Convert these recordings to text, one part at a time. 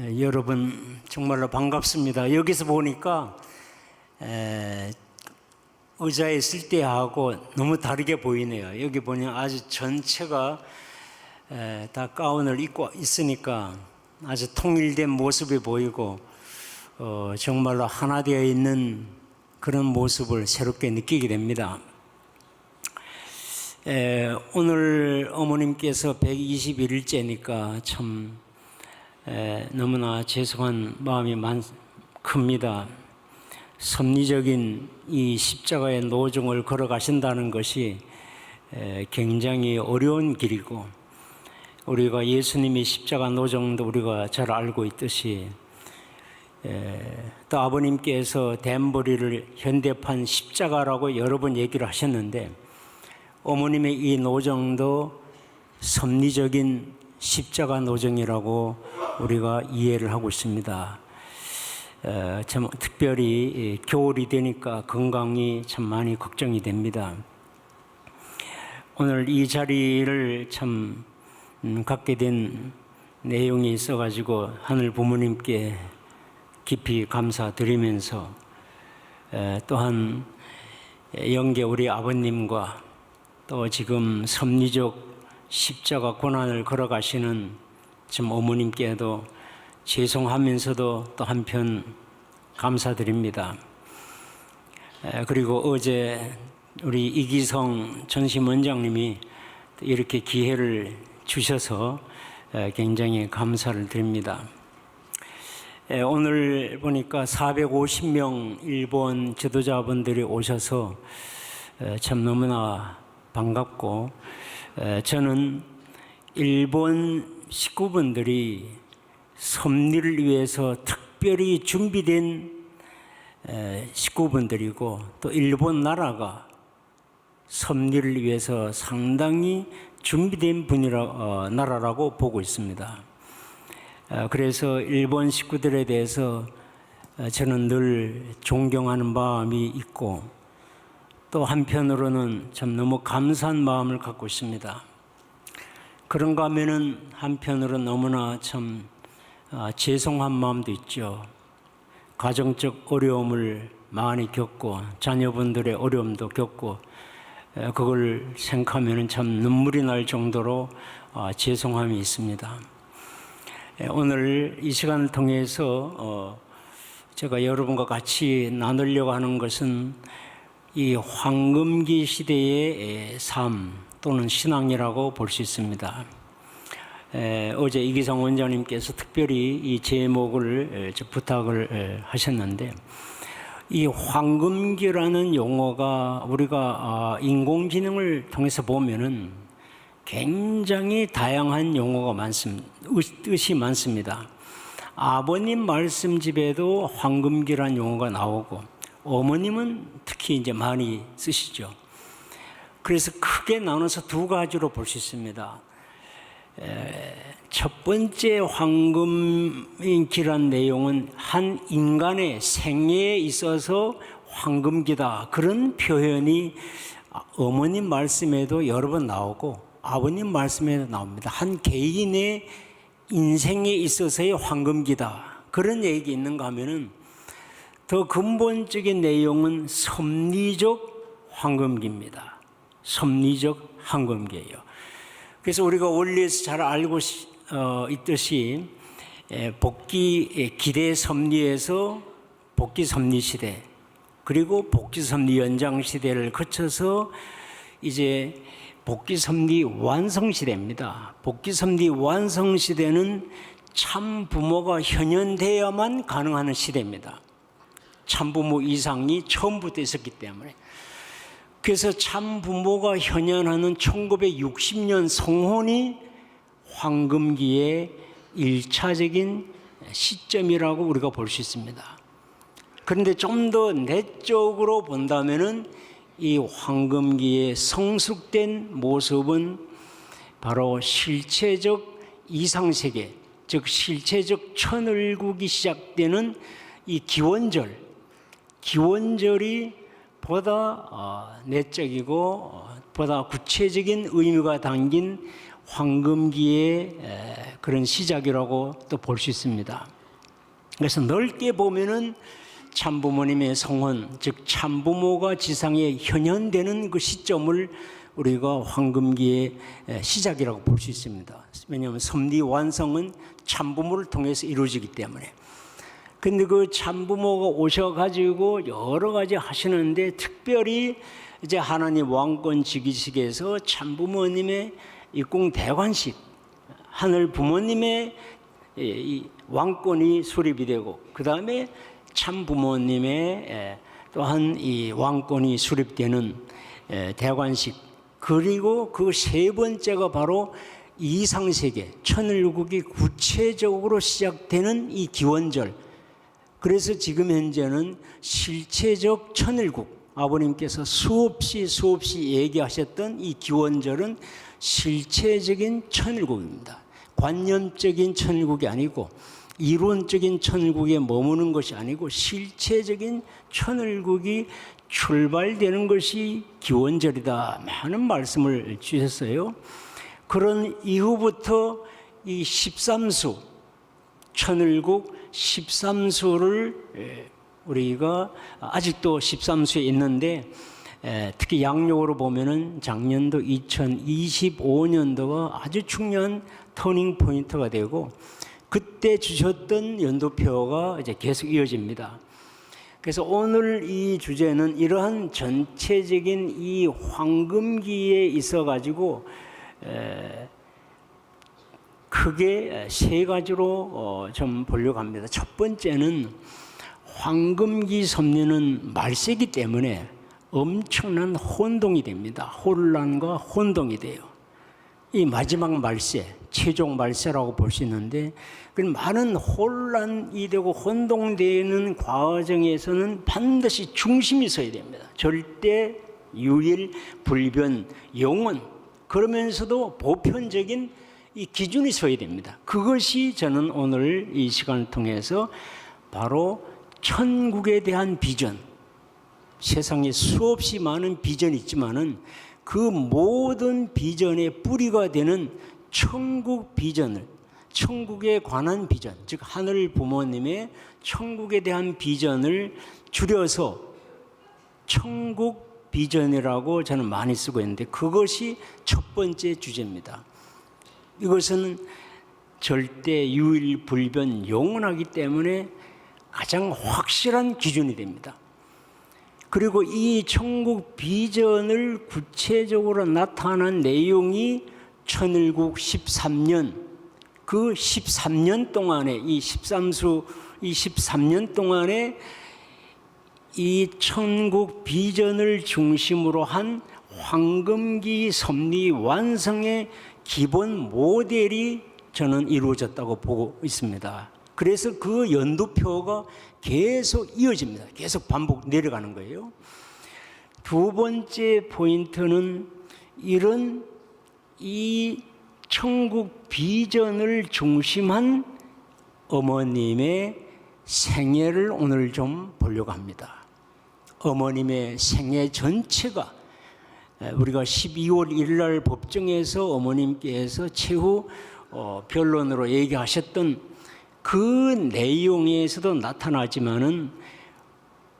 여러분 정말로 반갑습니다. 여기서 보니까 의자에 있을 때하고 너무 다르게 보이네요. 여기 보면 아주 전체가 다 가운을 입고 있으니까 아주 통일된 모습이 보이고 정말로 하나 되어 있는 그런 모습을 새롭게 느끼게 됩니다. 오늘 어머님께서 121일째니까 참 너무나 죄송한 마음이 큽니다. 섭리적인 이 십자가의 노정을 걸어가신다는 것이 굉장히 어려운 길이고, 우리가 예수님의 십자가 노정도 우리가 잘 알고 있듯이 또 아버님께서 댄버리를 현대판 십자가라고 여러 번 얘기를 하셨는데, 어머님의 이 노정도 섭리적인 십자가 노정이라고 우리가 이해를 하고 있습니다. 참 특별히 겨울이 되니까 건강이 참 많이 걱정이 됩니다. 오늘 이 자리를 참 갖게 된 내용이 있어가지고 하늘 부모님께 깊이 감사드리면서, 또한 영계 우리 아버님과 또 지금 섭리적 십자가 고난을 걸어가시는 참 어머님께도 죄송하면서도 또 한편 감사드립니다. 그리고 어제 우리 이기성 전심원장님이 이렇게 기회를 주셔서 굉장히 감사를 드립니다. 오늘 보니까 450명 일본 지도자분들이 오셔서 참 너무나 반갑고, 저는 일본 식구분들이 섭리를 위해서 특별히 준비된 식구분들이고, 또 일본 나라가 섭리를 위해서 상당히 준비된 나라라고 보고 있습니다. 그래서 일본 식구들에 대해서 저는 늘 존경하는 마음이 있고, 또 한편으로는 참 너무 감사한 마음을 갖고 있습니다. 그런가 하면은 한편으로는 너무나 참 죄송한 마음도 있죠. 가정적 어려움을 많이 겪고 자녀분들의 어려움도 겪고, 그걸 생각하면은 참 눈물이 날 정도로 죄송함이 있습니다. 오늘 이 시간을 통해서 제가 여러분과 같이 나누려고 하는 것은 이 황금기 시대의 삶 또는 신앙이라고 볼 수 있습니다. 어제 이기성 원장님께서 특별히 이 제목을 부탁을 하셨는데, 이 황금기라는 용어가 우리가 인공지능을 통해서 보면은 굉장히 다양한 용어가 많습니다. 뜻이 많습니다. 아버님 말씀집에도 황금기라는 용어가 나오고, 어머님은 특히 이제 많이 쓰시죠. 그래서 크게 나눠서 두 가지로 볼 수 있습니다. 첫 번째 황금기란 내용은 한 인간의 생애에 있어서 황금기다, 그런 표현이 어머님 말씀에도 여러 번 나오고 아버님 말씀에도 나옵니다. 한 개인의 인생에 있어서의 황금기다, 그런 얘기 있는가 하면은 더 근본적인 내용은 섭리적 황금기입니다. 섭리적 황금기예요. 그래서 우리가 원리에서 잘 알고 있듯이 기대 섭리에서 복귀 섭리 시대, 그리고 복귀 섭리 연장 시대를 거쳐서 이제 복귀 섭리 완성 시대입니다. 복귀 섭리 완성 시대는 참 부모가 현현되어야만 가능한 시대입니다. 참부모 이상이 처음부터 있었기 때문에. 그래서 참부모가 현현하는 1960년 성혼이 황금기의 1차적인 시점이라고 우리가 볼 수 있습니다. 그런데 좀 더 내적으로 본다면은 이 황금기의 성숙된 모습은 바로 실체적 이상세계, 즉 실체적 천을국이 시작되는 이 기원절이 보다 내적이고 보다 구체적인 의미가 담긴 황금기의 그런 시작이라고 또 볼 수 있습니다. 그래서 넓게 보면은 참부모님의 성혼, 즉 참부모가 지상에 현현되는 그 시점을 우리가 황금기의 시작이라고 볼 수 있습니다. 왜냐하면 섭리 완성은 참부모를 통해서 이루어지기 때문에. 근데 그 참부모가 오셔가지고 여러 가지 하시는데, 특별히 이제 하나님 왕권 즉위식에서 참부모님의 입궁 대관식, 하늘 부모님의 이 왕권이 수립이 되고, 그 다음에 참부모님의 또한 이 왕권이 수립되는 대관식, 그리고 그 세 번째가 바로 이상세계, 천일국이 구체적으로 시작되는 이 기원절. 그래서 지금 현재는 실체적 천일국, 아버님께서 수없이 얘기하셨던 이 기원절은 실체적인 천일국입니다. 관념적인 천일국이 아니고, 이론적인 천일국에 머무는 것이 아니고, 실체적인 천일국이 출발되는 것이 기원절이다 하는 말씀을 주셨어요. 그런 이후부터 이 13수, 천일국 13수를 우리가 아직도 13수에 있는데, 특히 양력으로 보면은 작년도 2025년도가 아주 중요한 터닝 포인트가 되고, 그때 주셨던 연도표가 이제 계속 이어집니다. 그래서 오늘 이 주제는 이러한 전체적인 이 황금기에 있어 가지고 크게 세 가지로 좀 보려고 합니다. 첫 번째는 황금기 섭리는 말세기 때문에 엄청난 혼동이 됩니다. 혼란과 혼동이 돼요. 이 마지막 말세, 최종 말세라고 볼 수 있는데, 그 많은 혼란이 되고 혼동되는 과정에서는 반드시 중심이 서야 됩니다. 절대, 유일, 불변, 영원, 그러면서도 보편적인 이 기준이 서야 됩니다. 그것이 저는 오늘 이 시간을 통해서 바로 천국에 대한 비전, 세상에 수없이 많은 비전이 있지만은 그 모든 비전의 뿌리가 되는 천국 비전을, 천국에 관한 비전, 즉 하늘 부모님의 천국에 대한 비전을 줄여서 천국 비전이라고 저는 많이 쓰고 있는데, 그것이 첫 번째 주제입니다. 이것은 절대, 유일, 불변, 영원하기 때문에 가장 확실한 기준이 됩니다. 그리고 이 천국 비전을 구체적으로 나타난 내용이 천일국 13년, 그 13년 동안에, 이 13수, 이 13년 동안에 이 천국 비전을 중심으로 한 황금기 섭리 완성의 기본 모델이 저는 이루어졌다고 보고 있습니다. 그래서 그 연도표가 계속 이어집니다. 계속 반복 내려가는 거예요. 두 번째 포인트는 이런 이 천국 비전을 중심한 어머님의 생애를 오늘 좀 보려고 합니다. 어머님의 생애 전체가, 우리가 12월 1일 날 법정에서 어머님께서 최후 변론으로 얘기하셨던 그 내용에서도 나타나지만은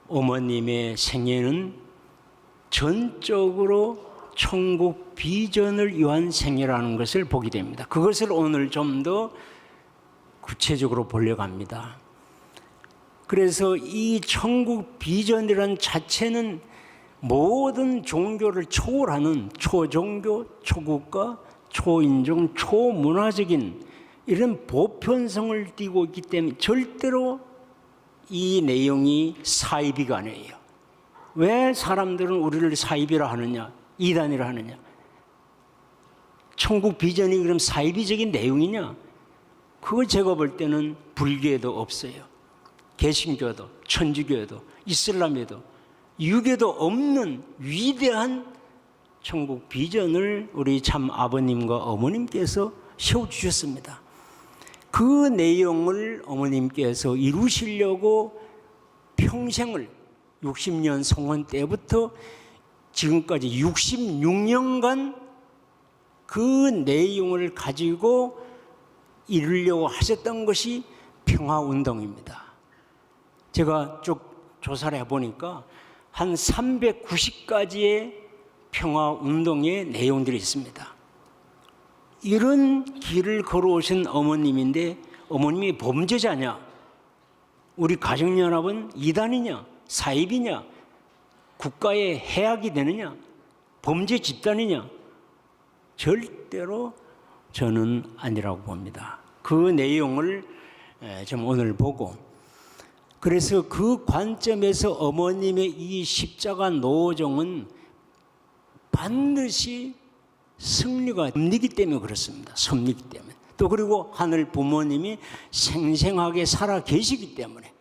어머님의 생애는 전적으로 천국 비전을 위한 생애라는 것을 보게 됩니다. 그것을 오늘 좀 더 구체적으로 보려고 합니다. 그래서 이 천국 비전이라는 자체는 모든 종교를 초월하는 초종교, 초국가, 초인종, 초문화적인 이런 보편성을 띠고 있기 때문에 절대로 이 내용이 사이비가 아니에요. 왜 사람들은 우리를 사이비라 하느냐, 이단이라 하느냐? 천국 비전이 그럼 사이비적인 내용이냐? 그거 제가 볼 때는 불교에도 없어요. 개신교도, 천주교에도, 이슬람에도, 유교도 없는 위대한 천국 비전을 우리 참 아버님과 어머님께서 세워주셨습니다. 그 내용을 어머님께서 이루시려고 평생을 60년 성혼 때부터 지금까지 66년간 그 내용을 가지고 이루려고 하셨던 것이 평화운동입니다. 제가 쭉 조사를 해보니까 한 390가지의 평화운동의 내용들이 있습니다. 이런 길을 걸어오신 어머님인데 어머님이 범죄자냐? 우리 가정연합은 이단이냐? 사입이냐? 국가에 해악이 되느냐? 범죄 집단이냐? 절대로 저는 아니라고 봅니다. 그 내용을 좀 오늘 보고, 그래서 그 관점에서 어머님의 이 십자가 노정은 반드시 승리가 섭리기 때문에 그렇습니다. 섭리기 때문에. 또 그리고 하늘 부모님이 생생하게 살아 계시기 때문에.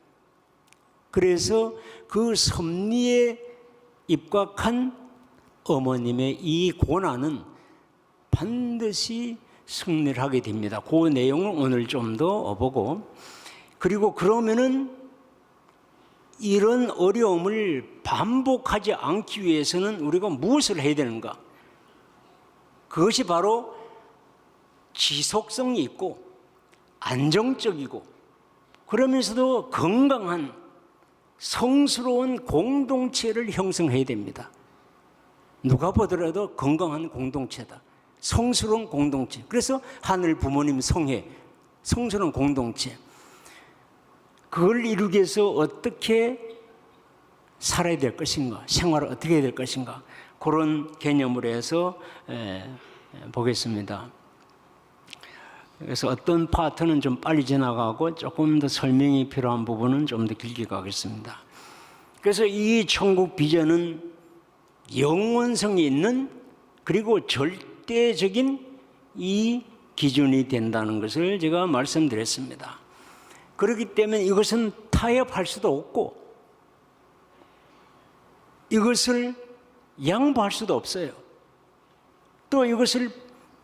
그래서 그 섭리에 입각한 어머님의 이 고난은 반드시 승리를 하게 됩니다. 그 내용을 오늘 좀 더 보고, 그리고 그러면은 이런 어려움을 반복하지 않기 위해서는 우리가 무엇을 해야 되는가? 그것이 바로 지속성이 있고 안정적이고 그러면서도 건강한 성스러운 공동체를 형성해야 됩니다. 누가 보더라도 건강한 공동체다. 성스러운 공동체. 그래서 하늘 부모님 성회, 성스러운 공동체. 그걸 이루기 위해서 어떻게 살아야 될 것인가, 생활을 어떻게 해야 될 것인가, 그런 개념으로 해서 보겠습니다. 그래서 어떤 파트는 좀 빨리 지나가고 조금 더 설명이 필요한 부분은 좀 더 길게 가겠습니다. 그래서 이 천국 비전은 영원성이 있는, 그리고 절대적인 이 기준이 된다는 것을 제가 말씀드렸습니다. 그렇기 때문에 이것은 타협할 수도 없고 이것을 양보할 수도 없어요. 또 이것을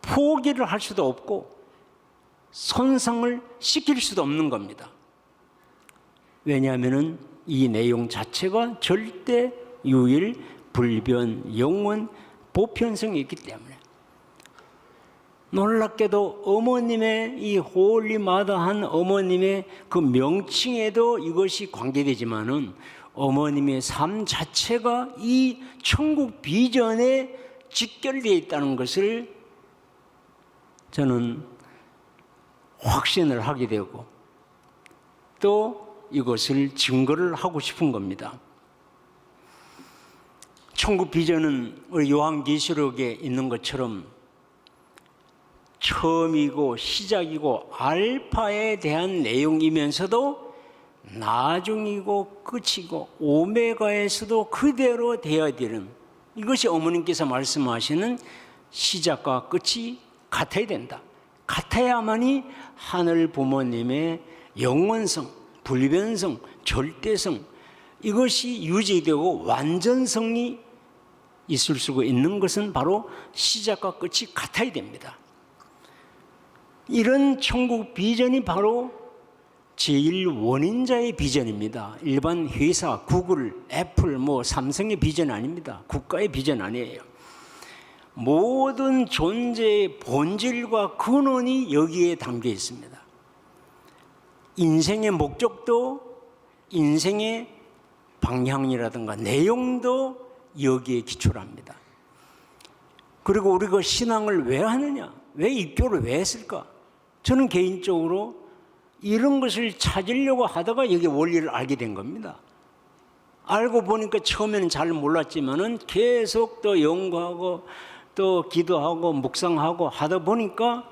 포기를 할 수도 없고 손상을 시킬 수도 없는 겁니다. 왜냐하면 이 내용 자체가 절대, 유일, 불변, 영원, 보편성이 있기 때문에. 놀랍게도 어머님의 이 홀리마다한 어머님의 그 명칭에도 이것이 관계되지만은 어머님의 삶 자체가 이 천국 비전에 직결되어 있다는 것을 저는 확신을 하게 되고 또 이것을 증거를 하고 싶은 겁니다. 천국 비전은 우리 요한계시록에 있는 것처럼 처음이고 시작이고 알파에 대한 내용이면서도 나중이고 끝이고 오메가에서도 그대로 되어야 되는, 이것이 어머님께서 말씀하시는 시작과 끝이 같아야 된다. 같아야만이 하늘 부모님의 영원성, 불변성, 절대성, 이것이 유지되고 완전성이 있을 수가 있는 것은 바로 시작과 끝이 같아야 됩니다. 이런 천국 비전이 바로 제1원인자의 비전입니다. 일반 회사, 구글, 애플, 삼성의 비전 아닙니다. 국가의 비전 아니에요. 모든 존재의 본질과 근원이 여기에 담겨 있습니다. 인생의 목적도, 인생의 방향이라든가 내용도 여기에 기초를 합니다. 그리고 우리가 신앙을 왜 하느냐? 왜 입교를 왜 했을까? 저는 개인적으로 이런 것을 찾으려고 하다가 여기 원리를 알게 된 겁니다. 알고 보니까 처음에는 잘 몰랐지만은 계속 또 연구하고 또 기도하고 묵상하고 하다 보니까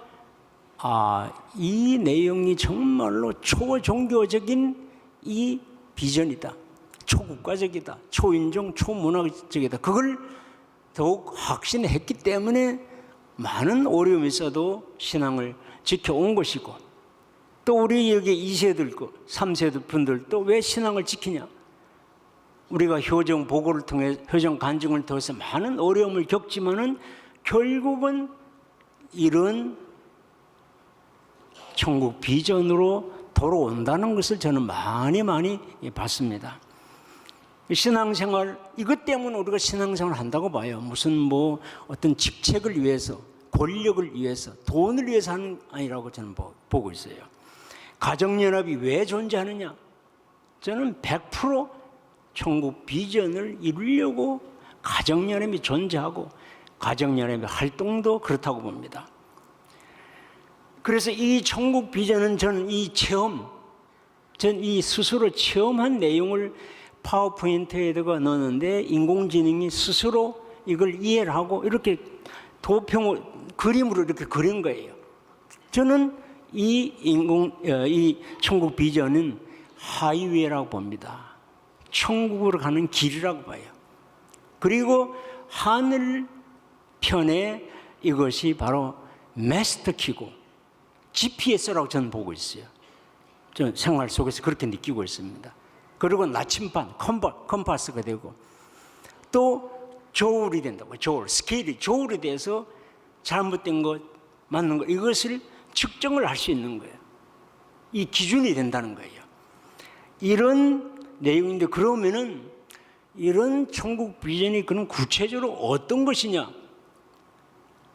이 내용이 정말로 초종교적인 이 비전이다. 초국가적이다. 초인종, 초문화적이다. 그걸 더욱 확신했기 때문에 많은 어려움이 있어도 신앙을 지켜온 것이고, 또 우리 여기 2세들, 3세들 분들도 왜 신앙을 지키냐? 우리가 효정 보고를 통해, 효정 간증을 통해서 많은 어려움을 겪지만은 결국은 이런 천국 비전으로 돌아온다는 것을 저는 많이 봤습니다. 신앙생활, 이것 때문에 우리가 신앙생활을 한다고 봐요. 무슨 어떤 직책을 위해서, 권력을 위해서, 돈을 위해서 하는 아니라고 저는 보고 있어요. 가정연합이 왜 존재하느냐? 저는 100% 천국 비전을 이루려고 가정연합이 존재하고 가정연합의 활동도 그렇다고 봅니다. 그래서 이 천국 비전은 저는 이 스스로 체험한 내용을 파워포인트에다가 넣었는데 인공지능이 스스로 이걸 이해를 하고 이렇게 그림으로 이렇게 그린 거예요. 저는 이 천국 비전은 하이웨이라고 봅니다. 천국으로 가는 길이라고 봐요. 그리고 하늘편에 이것이 바로 마스터키고 GPS라고 저는 보고 있어요. 저는 생활 속에서 그렇게 느끼고 있습니다. 그리고 나침반, 컴파스가 되고 또 조울이 된다고. 스케일이 조울이 돼서 잘못된 것, 맞는 것, 이것을 측정을 할 수 있는 거예요. 이 기준이 된다는 거예요. 이런 내용인데, 그러면은 이런 천국 비전이 그럼 구체적으로 어떤 것이냐?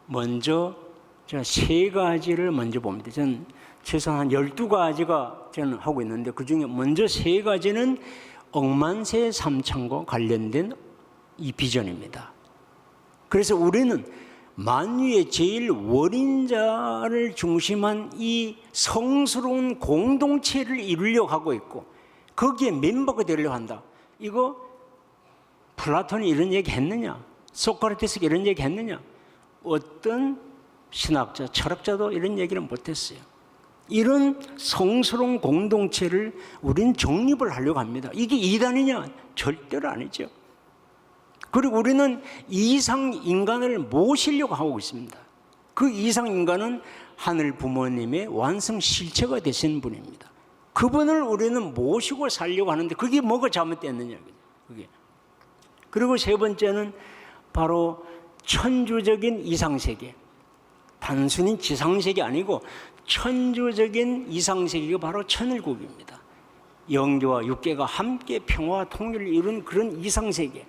먼저 제가 3가지를 먼저 봅니다. 저는 최소한 12가지가 저는 하고 있는데, 그 중에 먼저 3가지는 억만세 삼창과 관련된 이 비전입니다. 그래서 우리는 만유의 제일 원인자를 중심한 이 성스러운 공동체를 이루려고 하고 있고, 거기에 멤버가 되려고 한다. 이거 플라톤이 이런 얘기 했느냐? 소크라테스가 이런 얘기 했느냐? 어떤 신학자, 철학자도 이런 얘기는 못했어요. 이런 성스러운 공동체를 우리는 정립을 하려고 합니다. 이게 이단이냐? 절대로 아니죠. 그리고 우리는 이상 인간을 모시려고 하고 있습니다. 그 이상 인간은 하늘 부모님의 완성 실체가 되신 분입니다. 그분을 우리는 모시고 살려고 하는데 그게 뭐가 잘못됐느냐? 그게. 그리고 3번째는 바로 천주적인 이상세계. 단순히 지상세계 아니고 천주적인 이상세계가 바로 천일국입니다. 영계와 육계가 함께 평화와 통일을 이룬 그런 이상세계.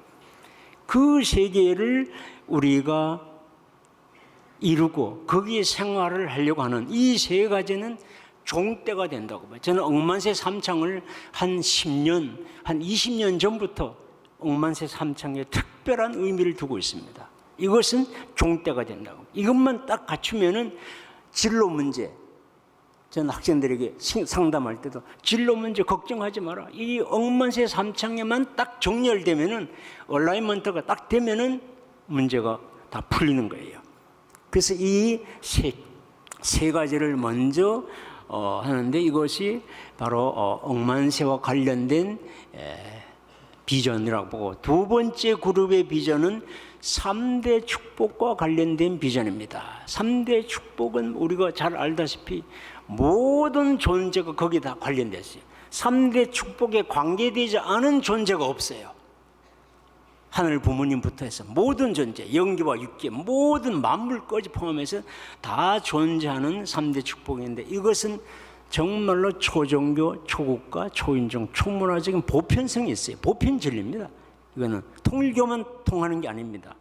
그 세계를 우리가 이루고 거기에 생활을 하려고 하는 이 3가지는 종때가 된다고 봐요. 저는 억만세 삼창을 한 10년, 한 20년 전부터 억만세 삼창에 특별한 의미를 두고 있습니다. 이것은 종때가 된다고. 이것만 딱 갖추면은 진로 문제, 저는 학생들에게 상담할 때도 진로 문제 걱정하지 마라. 이 억만세 삼창에만 딱 정렬되면은, 얼라이먼트가 딱 되면은 문제가 다 풀리는 거예요. 그래서 이 세 가지를 먼저 하는데, 이것이 바로 억만세와 관련된 비전이라고 보고, 2번째 그룹의 비전은 3대 축복과 관련된 비전입니다. 3대 축복은 우리가 잘 알다시피 모든 존재가 거기에 다 관련됐어요. 3대 축복에 관계되지 않은 존재가 없어요. 하늘 부모님부터 해서 모든 존재, 영계와 육계, 모든 만물까지 포함해서 다 존재하는 3대 축복인데, 이것은 정말로 초종교, 초국가, 초인종, 초문화적인 보편성이 있어요. 보편 진리입니다. 이거는 통일교만 통하는 게 아닙니다.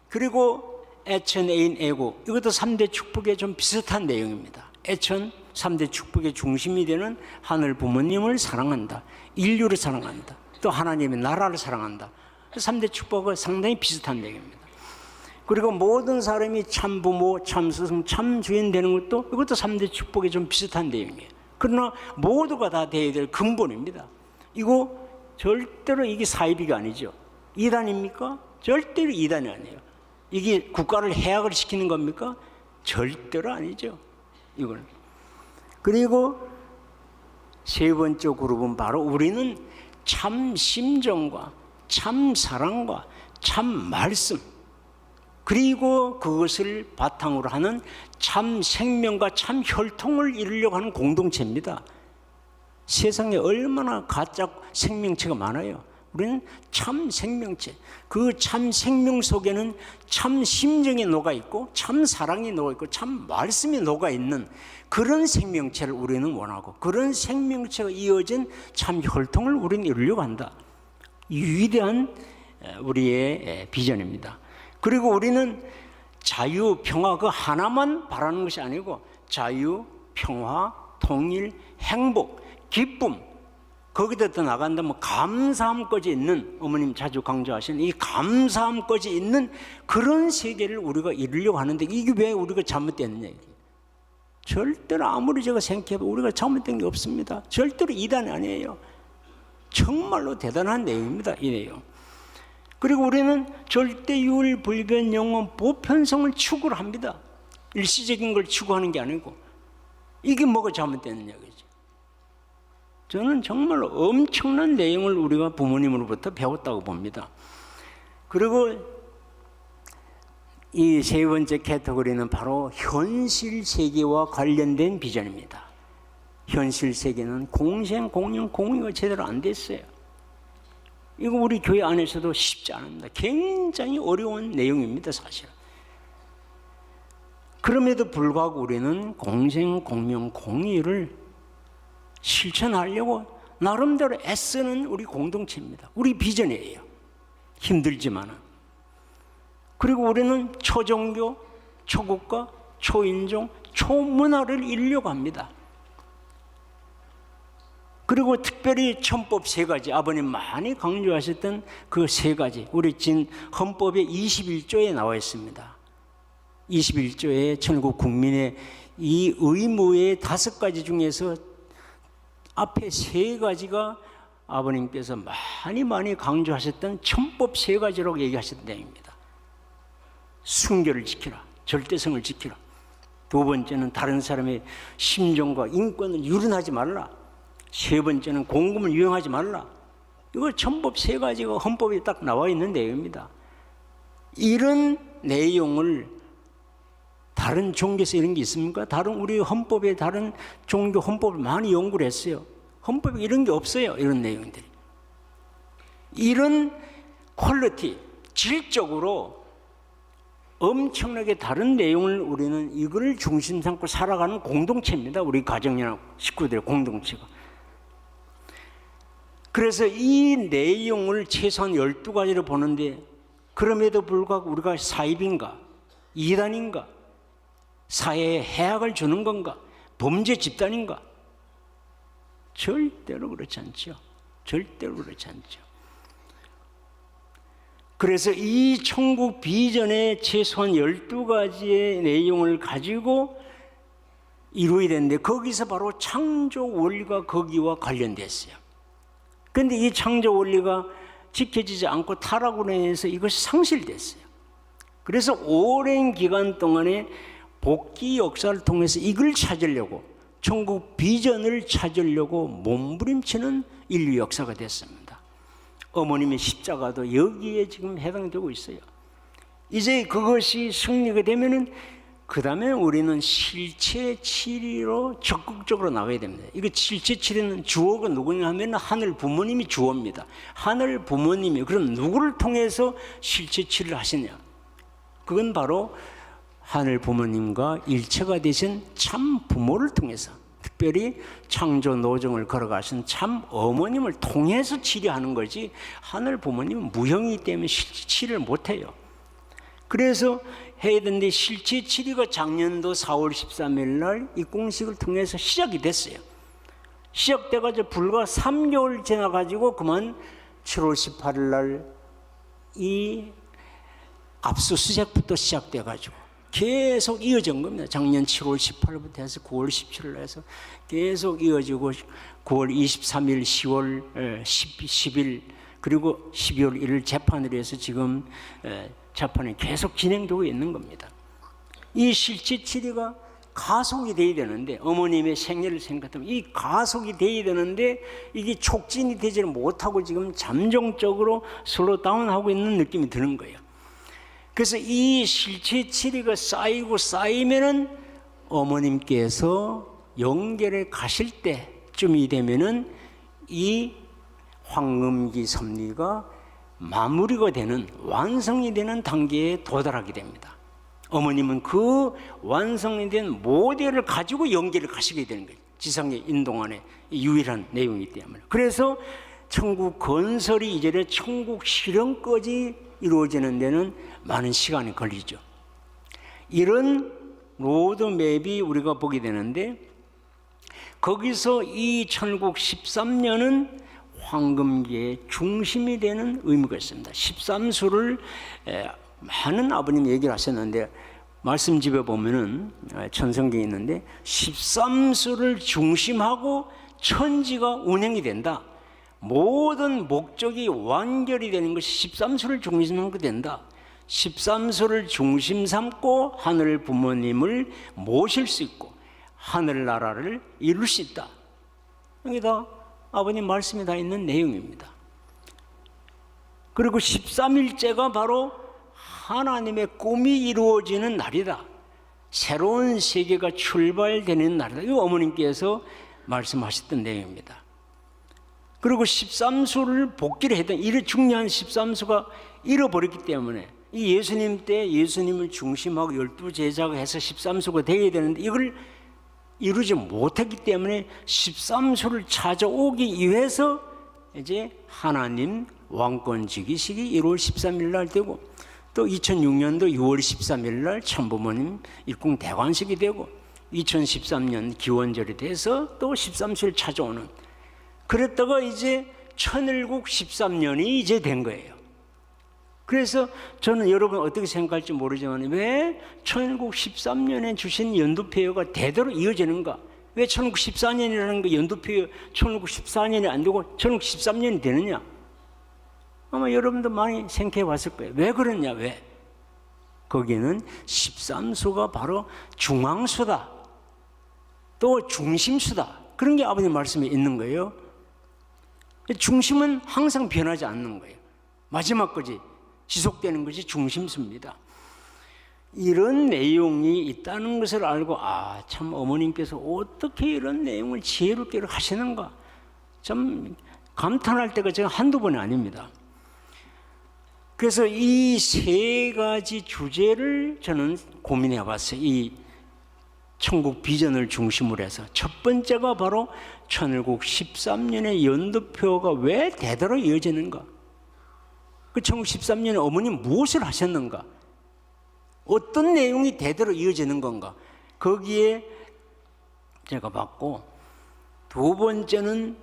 그리고 애천, 애인, 애국, 이것도 3대 축복에 좀 비슷한 내용입니다. 애천, 3대 축복의 중심이 되는 하늘 부모님을 사랑한다, 인류를 사랑한다, 또 하나님의 나라를 사랑한다. 3대 축복은 상당히 비슷한 내용입니다. 그리고 모든 사람이 참 부모, 참 스승, 참 주인 되는 것도, 이것도 3대 축복에 좀 비슷한 내용이에요. 그러나 모두가 다 되어야 될 근본입니다. 이거 절대로 이게 사이비가 아니죠. 이단입니까? 절대로 이단이 아니에요. 이게 국가를 해악을 시키는 겁니까? 절대로 아니죠. 이걸. 그리고 3번째 그룹은 바로 우리는 참 심정과 참 사랑과 참 말씀, 그리고 그것을 바탕으로 하는 참 생명과 참 혈통을 이루려고 하는 공동체입니다. 세상에 얼마나 가짜 생명체가 많아요. 우리는 참 생명체, 그 참 생명 속에는 참 심정이 녹아있고 참 사랑이 녹아있고 참 말씀이 녹아있는 그런 생명체를 우리는 원하고, 그런 생명체가 이어진 참 혈통을 우리는 이루려고 한다. 이 위대한 우리의 비전입니다. 그리고 우리는 자유, 평화 그 하나만 바라는 것이 아니고 자유, 평화, 통일, 행복, 기쁨 거기다 더 나간다면 감사함까지 있는 어머님 자주 강조하시는 이 감사함까지 있는 그런 세계를 우리가 이루려고 하는데 이게 왜 우리가 잘못됐느냐 이게. 절대로 아무리 제가 생각해도 우리가 잘못된 게 없습니다. 절대로 이단이 아니에요. 정말로 대단한 내용입니다. 이 내용. 그리고 우리는 절대 유일 불변 영원 보편성을 추구를 합니다. 일시적인 걸 추구하는 게 아니고 이게 뭐가 잘못됐느냐 그죠. 저는 정말로 엄청난 내용을 우리가 부모님으로부터 배웠다고 봅니다. 그리고 이 세 번째 카테고리는 바로 현실 세계와 관련된 비전입니다. 현실 세계는 공생, 공영, 공유가 제대로 안 됐어요. 이거 우리 교회 안에서도 쉽지 않습니다. 굉장히 어려운 내용입니다, 사실. 그럼에도 불구하고 우리는 공생, 공명, 공유를 실천하려고 나름대로 애쓰는 우리 공동체입니다. 우리 비전이에요. 힘들지만은. 그리고 우리는 초종교, 초국가, 초인종, 초문화를 이루려고 합니다. 그리고 특별히 헌법 세 가지, 아버님 많이 강조하셨던 그 세 가지, 우리 진 헌법의 21조에 나와 있습니다. 21조에 전국 국민의 이 의무의 5가지 중에서 앞에 세 가지가 아버님께서 많이 강조하셨던 헌법 세 가지라고 얘기하셨던 내용입니다. 순결을 지키라, 절대성을 지키라. 두 번째는 다른 사람의 심정과 인권을 유린하지 말라. 세 번째는 공금을 유용하지 말라. 이거 헌법 세 가지가 헌법에 딱 나와 있는 내용입니다. 이런 내용을 다른 종교에서 이런 게 있습니까? 다른 우리 헌법에 다른 종교 헌법을 많이 연구를 했어요. 헌법에 이런 게 없어요. 이런 내용들이. 이런 퀄리티, 질적으로 엄청나게 다른 내용을 우리는 이걸 중심 삼고 살아가는 공동체입니다. 우리 가정이나 식구들의 공동체가. 그래서 이 내용을 최소한 12가지를 보는데 그럼에도 불구하고 우리가 사입인가? 이단인가? 사회에 해악을 주는 건가? 범죄 집단인가? 절대로 그렇지 않죠. 절대로 그렇지 않죠. 그래서 이 천국 비전의 최소한 12가지의 내용을 가지고 이루어야 되는데 거기서 바로 창조 원리가 거기와 관련됐어요. 그런데 이 창조 원리가 지켜지지 않고 타락으로 인해서 이것이 상실됐어요. 그래서 오랜 기간 동안에 복귀 역사를 통해서 이걸 찾으려고 천국 비전을 찾으려고 몸부림치는 인류 역사가 됐습니다. 어머님의 십자가도 여기에 지금 해당되고 있어요. 이제 그것이 승리가 되면은 그 다음에 우리는 실체 치리로 적극적으로 나가야 됩니다. 이거 실체 치리는 주어가 누구냐 하면 하늘 부모님이 주어입니다. 하늘 부모님이 그럼 누구를 통해서 실체 치리를 하시냐? 그건 바로 하늘 부모님과 일체가 되신 참 부모를 통해서 특별히 창조 노정을 걸어가신 참 어머님을 통해서 치료하는 거지 하늘 부모님은 무형이기 때문에 실체 치료를 못해요. 그래서 해야 되는데 실체 치료가 작년도 4월 13일 날 이 공식을 통해서 시작이 됐어요. 시작돼가지고 불과 3개월 지나가지고 그만 7월 18일 날 이 압수수색부터 시작돼가지고 계속 이어진 겁니다. 작년 7월 18일부터 해서 9월 17일 해서 계속 이어지고 9월 23일, 10월 10일 그리고 12월 1일 재판을 해서 지금 재판이 계속 진행되고 있는 겁니다. 이 실체 치료가 가속이 돼야 되는데 어머님의 생애를 생각하면 이 가속이 돼야 되는데 이게 촉진이 되지 못하고 지금 잠정적으로 슬로우 다운하고 있는 느낌이 드는 거예요. 그래서 이 실체 치료가 쌓이고 쌓이면은 어머님께서 영계를 가실 때쯤이 되면은 이 황금기 섭리가 마무리가 되는 완성이 되는 단계에 도달하게 됩니다. 어머님은 그 완성이 된 모델을 가지고 영계를 가시게 되는 거예요. 지상의 인동안의 유일한 내용이기 때문에. 그래서 천국 건설이 이전에 천국 실현까지 이루어지는 데는 많은 시간이 걸리죠. 이런 로드맵이 우리가 보게 되는데, 거기서 이 천국 13년은 황금기의 중심이 되는 의미가 있습니다. 13수를 많은 아버님 얘기를 하셨는데, 말씀집에 보면은 천성경에 있는데 13수를 중심하고 천지가 운행이 된다. 모든 목적이 완결이 되는 것이 13수를 중심으로 된다. 13수를 중심 삼고 하늘 부모님을 모실 수 있고 하늘나라를 이룰 수 있다. 여기 다 아버님 말씀이 다 있는 내용입니다. 그리고 13일째가 바로 하나님의 꿈이 이루어지는 날이다. 새로운 세계가 출발되는 날이다. 이거 어머님께서 말씀하셨던 내용입니다. 그리고 13수를 복귀를 했던 이 중요한 13수가 잃어버렸기 때문에 이 예수님 때 예수님을 중심하고 12제자가 해서 13수가 되어야 되는데 이걸 이루지 못했기 때문에 13수를 찾아오기 위해서 이제 하나님 왕권지기식이 1월 13일 날 되고, 또 2006년도 6월 13일 날 천부모님 일궁 대관식이 되고, 2013년 기원절이 돼서 또 13수를 찾아오는, 그랬다가 이제 천일국 13년이 이제 된 거예요. 그래서 저는 여러분 어떻게 생각할지 모르지만 왜 천일국 13년에 주신 연두폐허가 대대로 이어지는가? 왜 천일국 14년이라는 거 연두폐허 천일국 14년이 안 되고 천일국 13년이 되느냐? 아마 여러분도 많이 생각해 봤을 거예요. 왜 그러냐? 왜? 거기는 13수가 바로 중앙수다. 또 중심수다. 그런 게 아버님 말씀에 있는 거예요. 중심은 항상 변하지 않는 거예요. 마지막까지 지속되는 것이 중심수입니다. 이런 내용이 있다는 것을 알고 참 어머님께서 어떻게 이런 내용을 지혜롭게 하시는가 참 감탄할 때가 제가 한두 번이 아닙니다. 그래서 이 세 가지 주제를 저는 고민해 봤어요. 이 천국 비전을 중심으로 해서 첫 번째가 바로 천일국 13년의 연두표가 왜 대대로 이어지는가? 그 천국 13년에 어머님 무엇을 하셨는가? 어떤 내용이 대대로 이어지는 건가? 거기에 제가 봤고, 두 번째는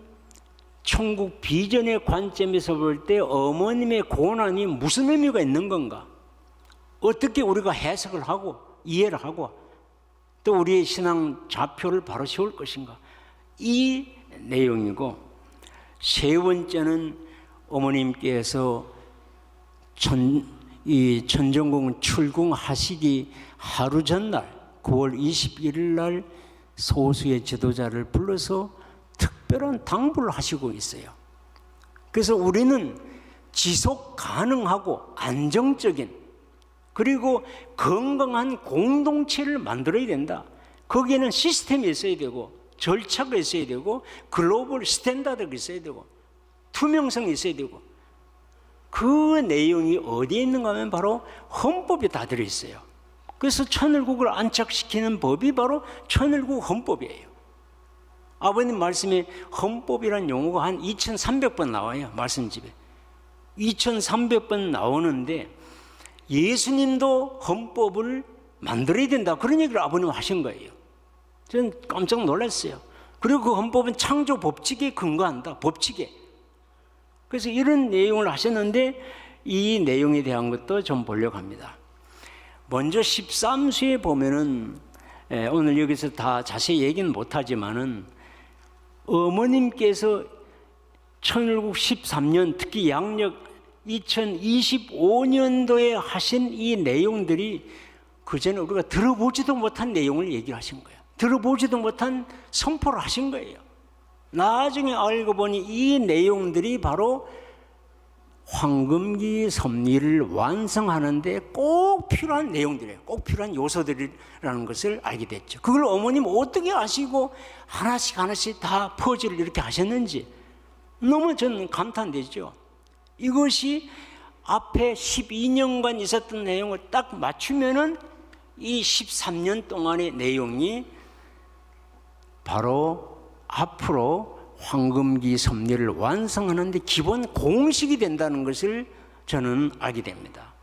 천국 비전의 관점에서 볼 때 어머님의 고난이 무슨 의미가 있는 건가? 어떻게 우리가 해석을 하고 이해를 하고 또 우리의 신앙 좌표를 바로 세울 것인가? 이 내용이고, 세 번째는 어머님께서 이 천정궁 출궁하시기 하루 전날 9월 21일 날 소수의 지도자를 불러서 특별한 당부를 하시고 있어요. 그래서 우리는 지속 가능하고 안정적인 그리고 건강한 공동체를 만들어야 된다. 거기에는 시스템이 있어야 되고 절차가 있어야 되고 글로벌 스탠다드가 있어야 되고 투명성이 있어야 되고, 그 내용이 어디에 있는가 하면 바로 헌법에 다 들어있어요. 그래서 천일국을 안착시키는 법이 바로 천일국 헌법이에요. 아버님 말씀에 헌법이라는 용어가 한 2300번 나와요. 말씀집에 2300번 나오는데 예수님도 헌법을 만들어야 된다 그런 얘기를 아버님 하신 거예요. 저는 깜짝 놀랐어요. 그리고 그 헌법은 창조 법칙에 근거한다. 법칙에. 그래서 이런 내용을 하셨는데 이 내용에 대한 것도 좀 보려고 합니다. 먼저 13수에 보면은 오늘 여기서 다 자세히 얘기는 못하지만은 어머님께서 천일국 13년 특히 양력 2025년도에 하신 이 내용들이 그전에 우리가 들어보지도 못한 내용을 얘기하신 거예요. 들어보지도 못한 선포를 하신 거예요. 나중에 알고 보니 이 내용들이 바로 황금기 섭리를 완성하는데 꼭 필요한 내용들이에요. 꼭 필요한 요소들이라는 것을 알게 됐죠. 그걸 어머님 어떻게 아시고 하나씩 하나씩 다 퍼즐을 이렇게 하셨는지 너무 저는 감탄되죠. 이것이 앞에 12년간 있었던 내용을 딱 맞추면은 이 13년 동안의 내용이 바로 앞으로 황금기 섭리를 완성하는 데 기본 공식이 된다는 것을 저는 알게 됩니다.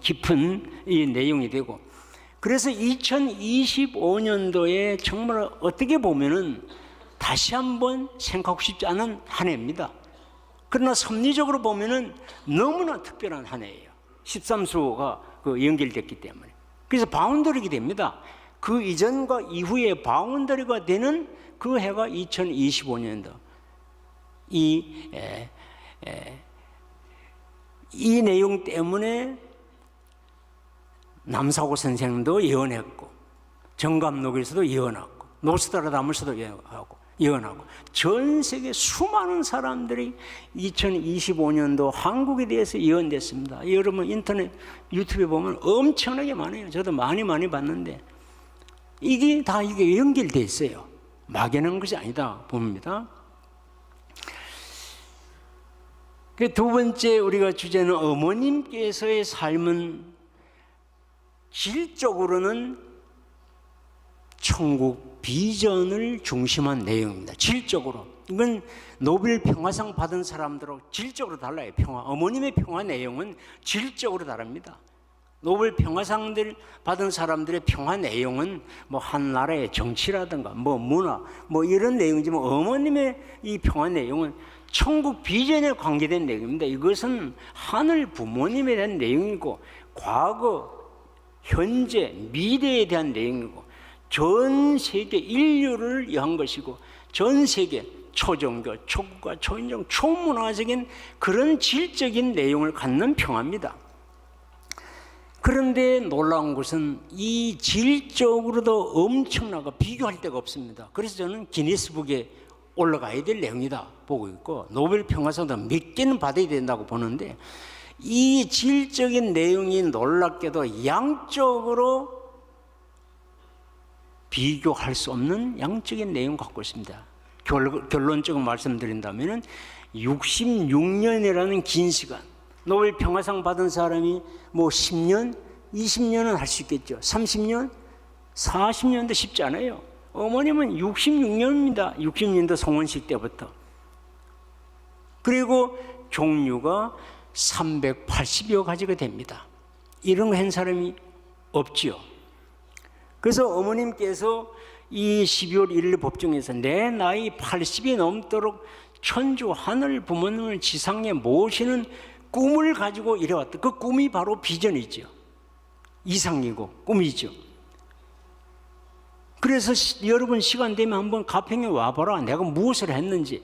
깊은 이 내용이 되고, 그래서 2025년도에 정말 어떻게 보면은 다시 한번 생각하고 싶지 않은 한 해입니다. 그러나 섭리적으로 보면은 너무나 특별한 한 해예요. 13수가 연결됐기 때문에. 그래서 바운더리가 됩니다. 그 이전과 이후에 바운더리가 되는 그 해가 2025년도. 이 내용 때문에 남사고 선생도 예언했고, 정감록에서도 예언하고, 노스트라다무스도 예언하고, 전 세계 수많은 사람들이 2025년도 한국에 대해서 예언됐습니다. 여러분 인터넷 유튜브에 보면 엄청나게 많아요. 저도 많이 봤는데 이게 다 연결돼 있어요. 막연한 것이 아니다 봅니다. 두 번째 우리가 주제는 어머님께서의 삶은 질적으로는 천국 비전을 중심한 내용입니다. 질적으로. 이건 노벨 평화상 받은 사람들하고 질적으로 달라요. 어머님의 평화 내용은 질적으로 다릅니다. 노벨 평화상들 받은 사람들의 평화 내용은 한 나라의 정치라든가 문화 이런 내용이지만, 어머님의 이 평화 내용은 천국 비전에 관계된 내용입니다. 이것은 하늘 부모님에 대한 내용이고, 과거, 현재, 미래에 대한 내용이고, 전 세계 인류를 위한 것이고, 전 세계 초종교, 초국가, 초인종, 초문화적인 그런 질적인 내용을 갖는 평화입니다. 그런데 놀라운 것은 이 질적으로도 엄청나고 비교할 데가 없습니다. 그래서 저는 기니스북에 올라가야 될 내용이다 보고 있고, 노벨 평화상도 몇 개는 받아야 된다고 보는데, 이 질적인 내용이 놀랍게도 양적으로 비교할 수 없는 양적인 내용 갖고 있습니다. 결론적으로 말씀드린다면 66년이라는 긴 시간, 노벨 평화상 받은 사람이 10년, 20년은 할 수 있겠죠. 30년, 40년도 쉽지 않아요. 어머님은 66년입니다. 60년도 송원식 때부터. 그리고 종류가 380여 가지가 됩니다. 이런 거 한 사람이 없지요. 그래서 어머님께서 이 12월 1일 법정에서 내 나이 80이 넘도록 천주 하늘 부모님을 지상에 모시는 꿈을 가지고 이래왔다. 그 꿈이 바로 비전이죠. 이상이고 꿈이죠. 그래서 여러분 시간 되면 한번 가평에 와봐라. 내가 무엇을 했는지.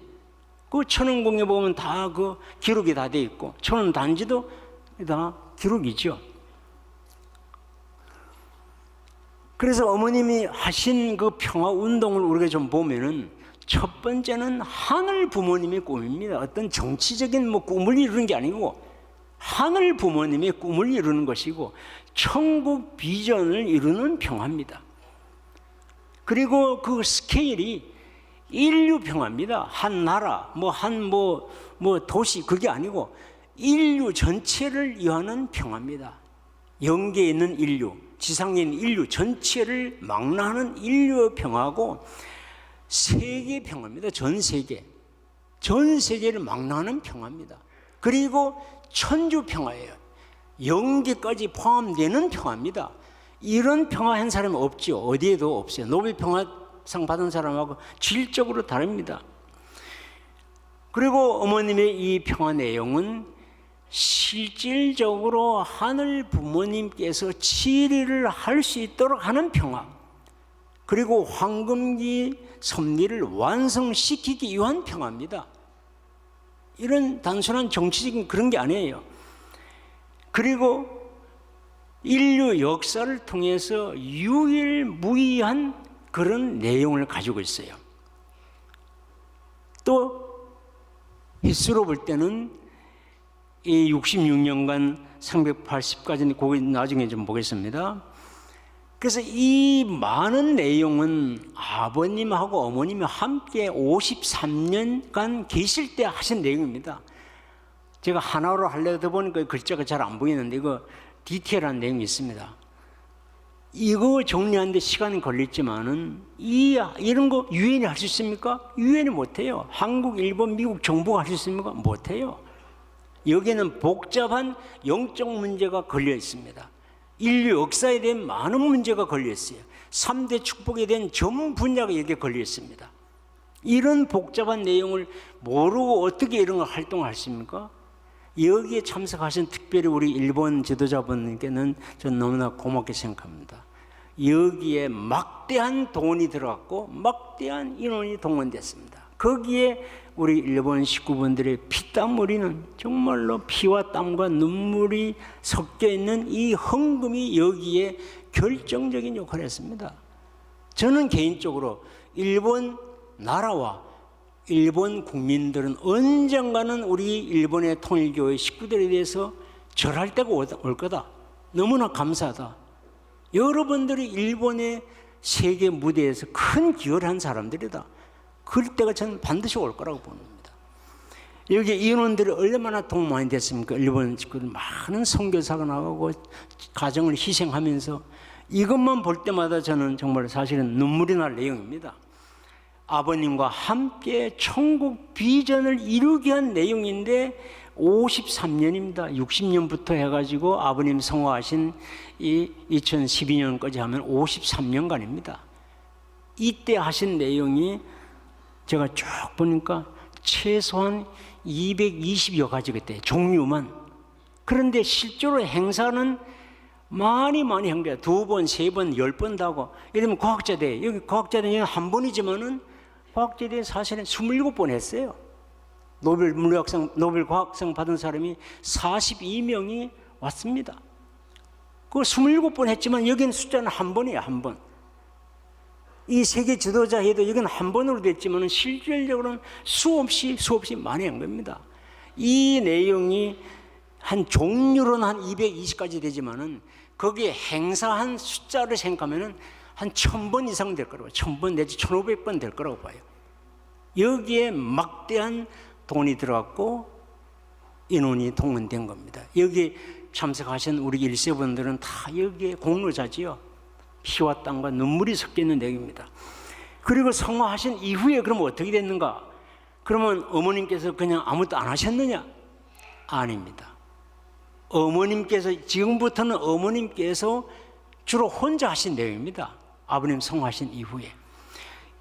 그 천원궁에 보면 다 그 기록이 다 돼 있고, 천원 단지도 다 기록이죠. 그래서 어머님이 하신 그 평화 운동을 우리가 좀 보면은, 첫 번째는 하늘 부모님의 꿈입니다. 어떤 정치적인 꿈을 이루는 게 아니고 하늘 부모님의 꿈을 이루는 것이고, 천국 비전을 이루는 평화입니다. 그리고 그 스케일이 인류 평화입니다. 한 나라, 도시, 그게 아니고 인류 전체를 위하는 평화입니다. 영계에 있는 인류, 지상에 있는 인류 전체를 망라하는 인류의 평화고, 세계 평화입니다. 전 세계를 망라하는 평화입니다. 그리고 천주 평화예요. 영계까지 포함되는 평화입니다. 이런 평화한 사람이 없죠. 어디에도 없어요. 노벨 평화상 받은 사람하고 질적으로 다릅니다. 그리고 어머님의 이 평화 내용은 실질적으로 하늘 부모님께서 치리를 할 수 있도록 하는 평화, 그리고 황금기 섭리를 완성시키기 위한 평화입니다. 이런 단순한 정치적인 그런 게 아니에요. 그리고 인류 역사를 통해서 유일무이한 그런 내용을 가지고 있어요. 또 횟수로 볼 때는 이 66년간 380까지는 거기 나중에 좀 보겠습니다. 그래서 이 많은 내용은 아버님하고 어머님이 함께 53년간 계실 때 하신 내용입니다. 제가 하나로 하려다 보니까 글자가 잘 안 보이는데 이거 디테일한 내용이 있습니다. 이거 정리하는데 시간이 걸리지만은 이런 거 유엔이 할 수 있습니까? 유엔이 못해요. 한국, 일본, 미국 정부가 할 수 있습니까? 못해요. 여기에는 복잡한 영적 문제가 걸려 있습니다. 인류 역사에 대한 많은 문제가 걸려 있어요. 3대 축복에 대한 전 분야가 여기에 걸려 있습니다. 이런 복잡한 내용을 모르고 어떻게 이런 걸 활동할 수 있습니까? 여기에 참석하신 특별히 우리 일본 지도자분께는 저는 너무나 고맙게 생각합니다. 여기에 막대한 돈이 들어갔고 막대한 인원이 동원됐습니다. 거기에 우리 일본 식구분들의 피땀 흘리는, 정말로 피와 땀과 눈물이 섞여 있는 이 헌금이 여기에 결정적인 역할을 했습니다. 저는 개인적으로 일본 나라와 일본 국민들은 언젠가는 우리 일본의 통일교회 식구들에 대해서 절할 때가 올 거다. 너무나 감사하다. 여러분들이 일본의 세계 무대에서 큰 기여를 한 사람들이다. 그럴 때가 저는 반드시 올 거라고 봅니다. 여기 인원들이 얼마나 도움 많이 됐습니까? 일본 식구들 많은 선교사가 나가고 가정을 희생하면서 이것만 볼 때마다 저는 정말 사실은 눈물이 날 내용입니다. 아버님과 함께 천국 비전을 이루게 한 내용인데 53년입니다. 60년부터 해가지고 아버님 성화하신 이 2012년까지 하면 53년간입니다. 이때 하신 내용이 제가 쭉 보니까 최소한 220여 가지 그때 종류만. 그런데 실제로 행사는 많이 한 거야. 2번, 3번, 10번도 하고. 예를 들면 과학자대, 여기 과학자대는 한 번이지만은 과학자대 사실은 27번 했어요. 노벨 물리학상, 노벨 과학상 받은 사람이 42명이 왔습니다. 그 27번 했지만 여기는 숫자는 한 번이에요, 한 번. 이 세계 지도자 회도 여기는 한 번으로 됐지만 실질적으로는 수없이 많이 한 겁니다. 이 내용이 한 종류로는 한 220가지 되지만은 거기에 행사한 숫자를 생각하면은 한 1000번 이상 될 거라고, 1000번 내지 1500번 될 거라고 봐요. 여기에 막대한 돈이 들어갔고 인원이 동원된 겁니다. 여기 참석하신 우리 일세분들은 다 여기에 공로자지요. 피와 땀과 눈물이 섞여 있는 내용입니다. 그리고 성화하신 이후에 그럼 어떻게 됐는가? 그러면 어머님께서 그냥 아무것도 안 하셨느냐? 아닙니다. 어머님께서, 지금부터는 어머님께서 주로 혼자 하신 내용입니다. 아버님 성화하신 이후에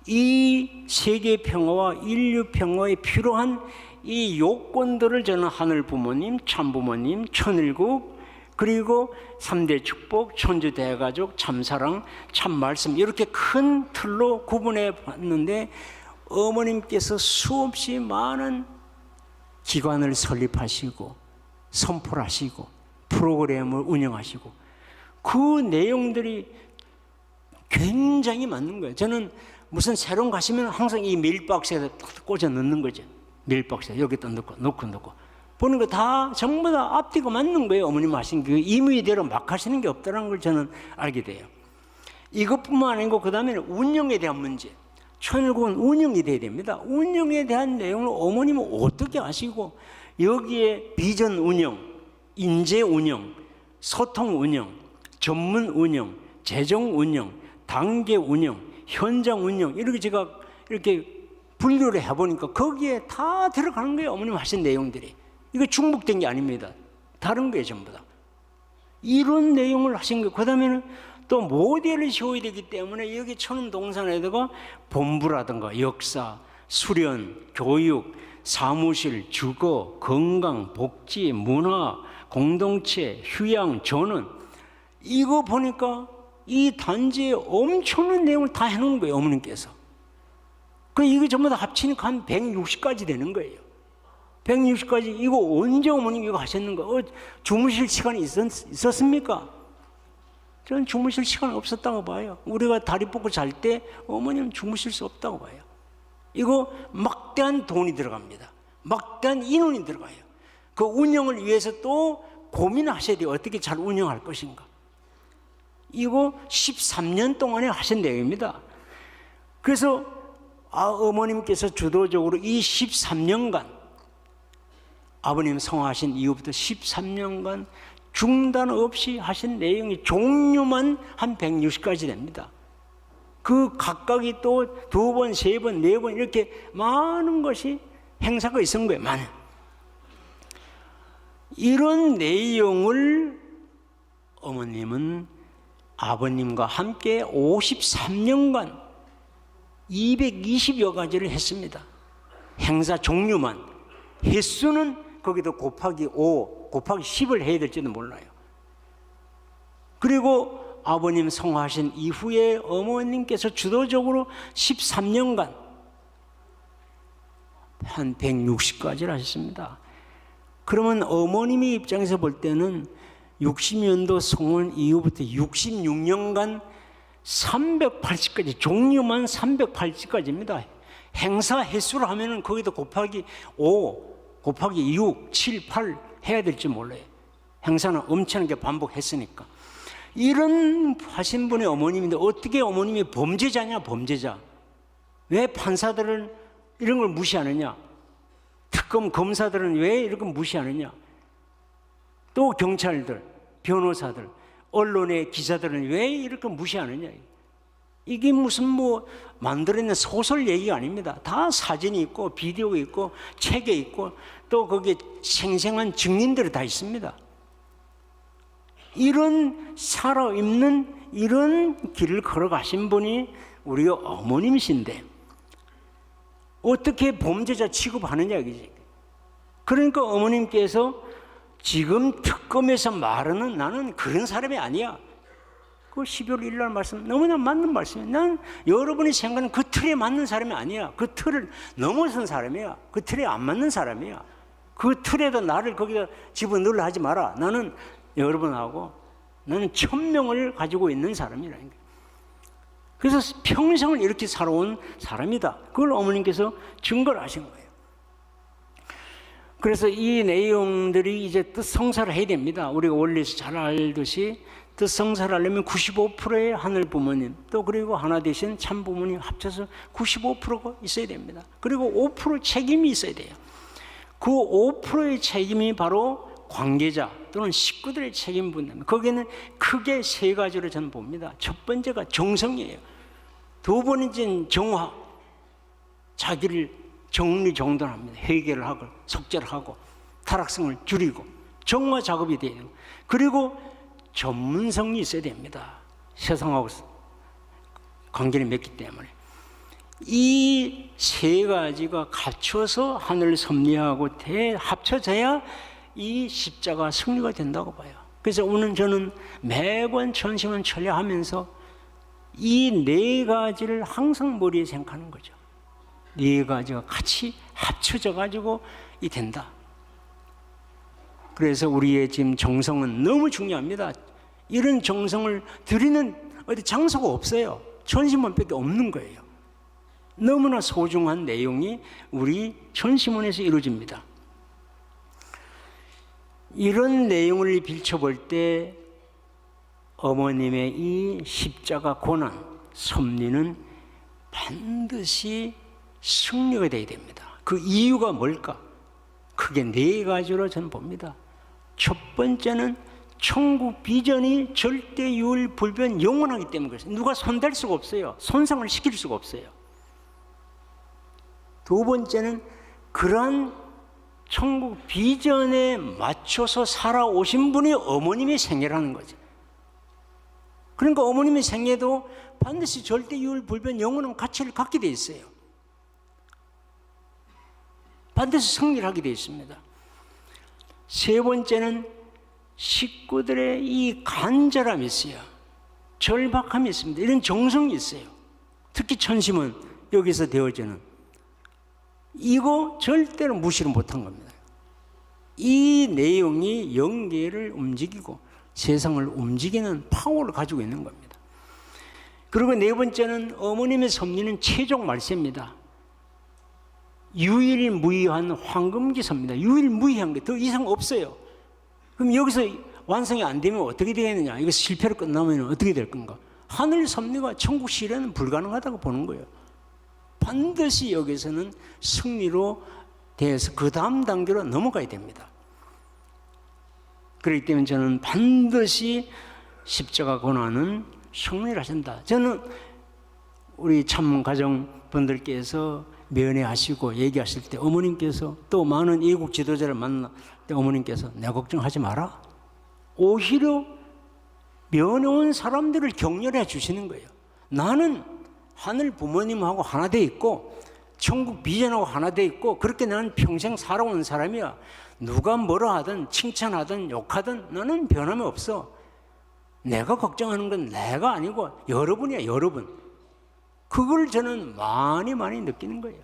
이 세계 평화와 인류 평화에 필요한 이 요건들을 저는 하늘 부모님, 참 부모님, 천일국, 그리고 3대 축복, 천주 대가족, 참사랑, 참말씀 이렇게 큰 틀로 구분해 봤는데 어머님께서 수없이 많은 기관을 설립하시고 선포를 하시고 프로그램을 운영하시고 그 내용들이 굉장히 맞는 거예요. 저는 무슨 새로운 가시면 항상 이 밀박스에다 꽂아 넣는 거죠. 밀박스에 여기다 넣고 보는 거 다 전부 다 앞뒤가 맞는 거예요. 어머님 하신 그 임의대로 막 하시는 게 없다는 걸 저는 알게 돼요. 이것뿐만 아니고 그 다음에는 운영에 대한 문제. 천일국은 운영이 돼야 됩니다. 운영에 대한 내용을 어머님은 어떻게 아시고 여기에 비전 운영, 인재 운영, 소통 운영, 전문 운영, 재정 운영, 단계 운영, 현장 운영 이렇게 제가 이렇게 분류를 해보니까 거기에 다 들어가는 거예요. 어머님 하신 내용들이. 이거 중복된 게 아닙니다. 다른 거예요, 전부 다. 이런 내용을 하신 거예요. 그 다음에는 또 모델을 세워야 되기 때문에 여기 천운동산에다가 본부라든가 역사, 수련, 교육, 사무실, 주거, 건강, 복지, 문화, 공동체, 휴양, 전원 이거 보니까 이 단지에 엄청난 내용을 다 해놓은 거예요, 어머님께서. 이거 전부 다 합치니까 한 160가지 되는 거예요. 160가지 이거 언제 어머님 이거 하셨는가? 주무실 시간이 있었습니까? 저는 주무실 시간 없었다고 봐요. 우리가 다리 뻗고 잘 때 어머님 주무실 수 없다고 봐요. 이거 막대한 돈이 들어갑니다. 막대한 인원이 들어가요. 그 운영을 위해서 또 고민하셔야 돼요. 어떻게 잘 운영할 것인가. 이거 13년 동안에 하신 내용입니다. 그래서 어머님께서 주도적으로 이 13년간 아버님 성화하신 이후부터 13년간 중단 없이 하신 내용이 종류만 한 160가지 됩니다. 그 각각이 또 2번, 3번, 4번 이렇게 많은 것이 행사가 있은 거예요. 많은. 이런 내용을 어머님은 아버님과 함께 53년간 220여 가지를 했습니다. 행사 종류만. 횟수는 거기도 곱하기 5, 곱하기 10을 해야 될지도 몰라요. 그리고 아버님 성화하신 이후에 어머님께서 주도적으로 13년간 한 160가지를 하셨습니다. 그러면 어머님의 입장에서 볼 때는 60년도 성원 이후부터 66년간 380가지, 종류만 380가지입니다. 행사 횟수를 하면은 거기도 곱하기 5, 곱하기 6, 7, 8 해야 될지 몰라요. 행사는 엄청나게 반복했으니까. 이런 하신 분의 어머님인데 어떻게 어머님이 범죄자냐, 범죄자. 왜 판사들은 이런 걸 무시하느냐? 특검 검사들은 왜 이렇게 무시하느냐? 또 경찰들, 변호사들, 언론의 기자들은 왜 이렇게 무시하느냐? 이게 무슨 뭐 만들어낸 소설 얘기가 아닙니다. 다 사진이 있고 비디오가 있고 책에 있고 또 거기에 생생한 증인들이 다 있습니다. 이런 살아있는 이런 길을 걸어가신 분이 우리 어머님이신데 어떻게 범죄자 취급하느냐 이거지. 그러니까 어머님께서 지금 특검에서 말하는 나는 그런 사람이 아니야. 그 12월 1일 날 말씀 너무나 맞는 말씀이에요. 난 여러분이 생각하는 그 틀에 맞는 사람이 아니야. 그 틀을 넘어선 사람이야. 그 틀에 안 맞는 사람이야. 그 틀에도 나를 거기다 집어넣으려 하지 마라. 나는 여러분하고 나는 천명을 가지고 있는 사람이라는 거예요. 그래서 평생을 이렇게 살아온 사람이다. 그걸 어머님께서 증거를 하신 거예요. 그래서 이 내용들이 이제 뜻성사를 해야 됩니다. 우리가 원리에서 잘 알듯이 뜻성사를 하려면 95%의 하늘 부모님 또 그리고 하나 되신 참 부모님 합쳐서 95%가 있어야 됩니다. 그리고 5% 책임이 있어야 돼요. 그 5%의 책임이 바로 관계자 또는 식구들의 책임 분담. 거기에는 크게 세 가지로 저는 봅니다. 첫 번째가 정성이에요. 두 번째는 정화. 자기를 정리정돈합니다. 회개를 하고 속죄를 하고 타락성을 줄이고 정화 작업이 돼야 되고 그리고 전문성이 있어야 됩니다. 세상하고 관계를 맺기 때문에 이 세 가지가 갖춰서 하늘 섭리하고 합쳐져야 이 십자가 승리가 된다고 봐요. 그래서 오늘 저는 매번 전심은 철야하면서 이 네 가지를 항상 머리에 생각하는 거죠. 네 가지가 같이 합쳐져 가지고 이 된다. 그래서 우리의 지금 정성은 너무 중요합니다. 이런 정성을 드리는 어디 장소가 없어요. 전심원밖에 없는 거예요. 너무나 소중한 내용이 우리 전심원에서 이루어집니다. 이런 내용을 비춰볼 때 어머님의 이 십자가 고난, 섭리는 반드시 승리가 되어야 됩니다. 그 이유가 뭘까? 크게 네 가지로 저는 봅니다. 첫 번째는 천국 비전이 절대 유일 불변 영원하기 때문에 그렇습니다. 누가 손댈 수가 없어요. 손상을 시킬 수가 없어요. 두 번째는 그러한 천국 비전에 맞춰서 살아오신 분이 어머님의 생애라는 거죠. 그러니까 어머님의 생애도 반드시 절대 유일 불변 영원한 가치를 갖게 돼 있어요. 반드시 승리를 하게 되어 있습니다. 세 번째는 식구들의 이 간절함이 있어요. 절박함이 있습니다. 이런 정성이 있어요. 특히 천심은 여기서 되어지는 이거 절대로 무시를 못한 겁니다. 이 내용이 영계를 움직이고 세상을 움직이는 파워를 가지고 있는 겁니다. 그리고 네 번째는 어머님의 섭리는 최종 말세입니다. 유일무이한 황금기사입니다. 유일무이한 게 더 이상 없어요. 그럼 여기서 완성이 안 되면 어떻게 되겠느냐? 이거 실패로 끝나면 어떻게 될 건가? 하늘 섭리가 천국 시련은 불가능하다고 보는 거예요. 반드시 여기서는 승리로 대해서 그 다음 단계로 넘어가야 됩니다. 그렇기 때문에 저는 반드시 십자가 고난은 승리를 하신다. 저는 우리 참 가정분들께서 면회하시고 얘기하실 때 어머님께서, 또 많은 외국 지도자를 만날 때 어머님께서 내 걱정하지 마라, 오히려 면회 온 사람들을 격려해 주시는 거예요. 나는 하늘 부모님하고 하나 돼 있고 천국 비전하고 하나 돼 있고 그렇게 나는 평생 살아온 사람이야. 누가 뭐라 하든 칭찬하든 욕하든 나는 변함이 없어. 내가 걱정하는 건 내가 아니고 여러분이야, 여러분. 그걸 저는 많이 느끼는 거예요.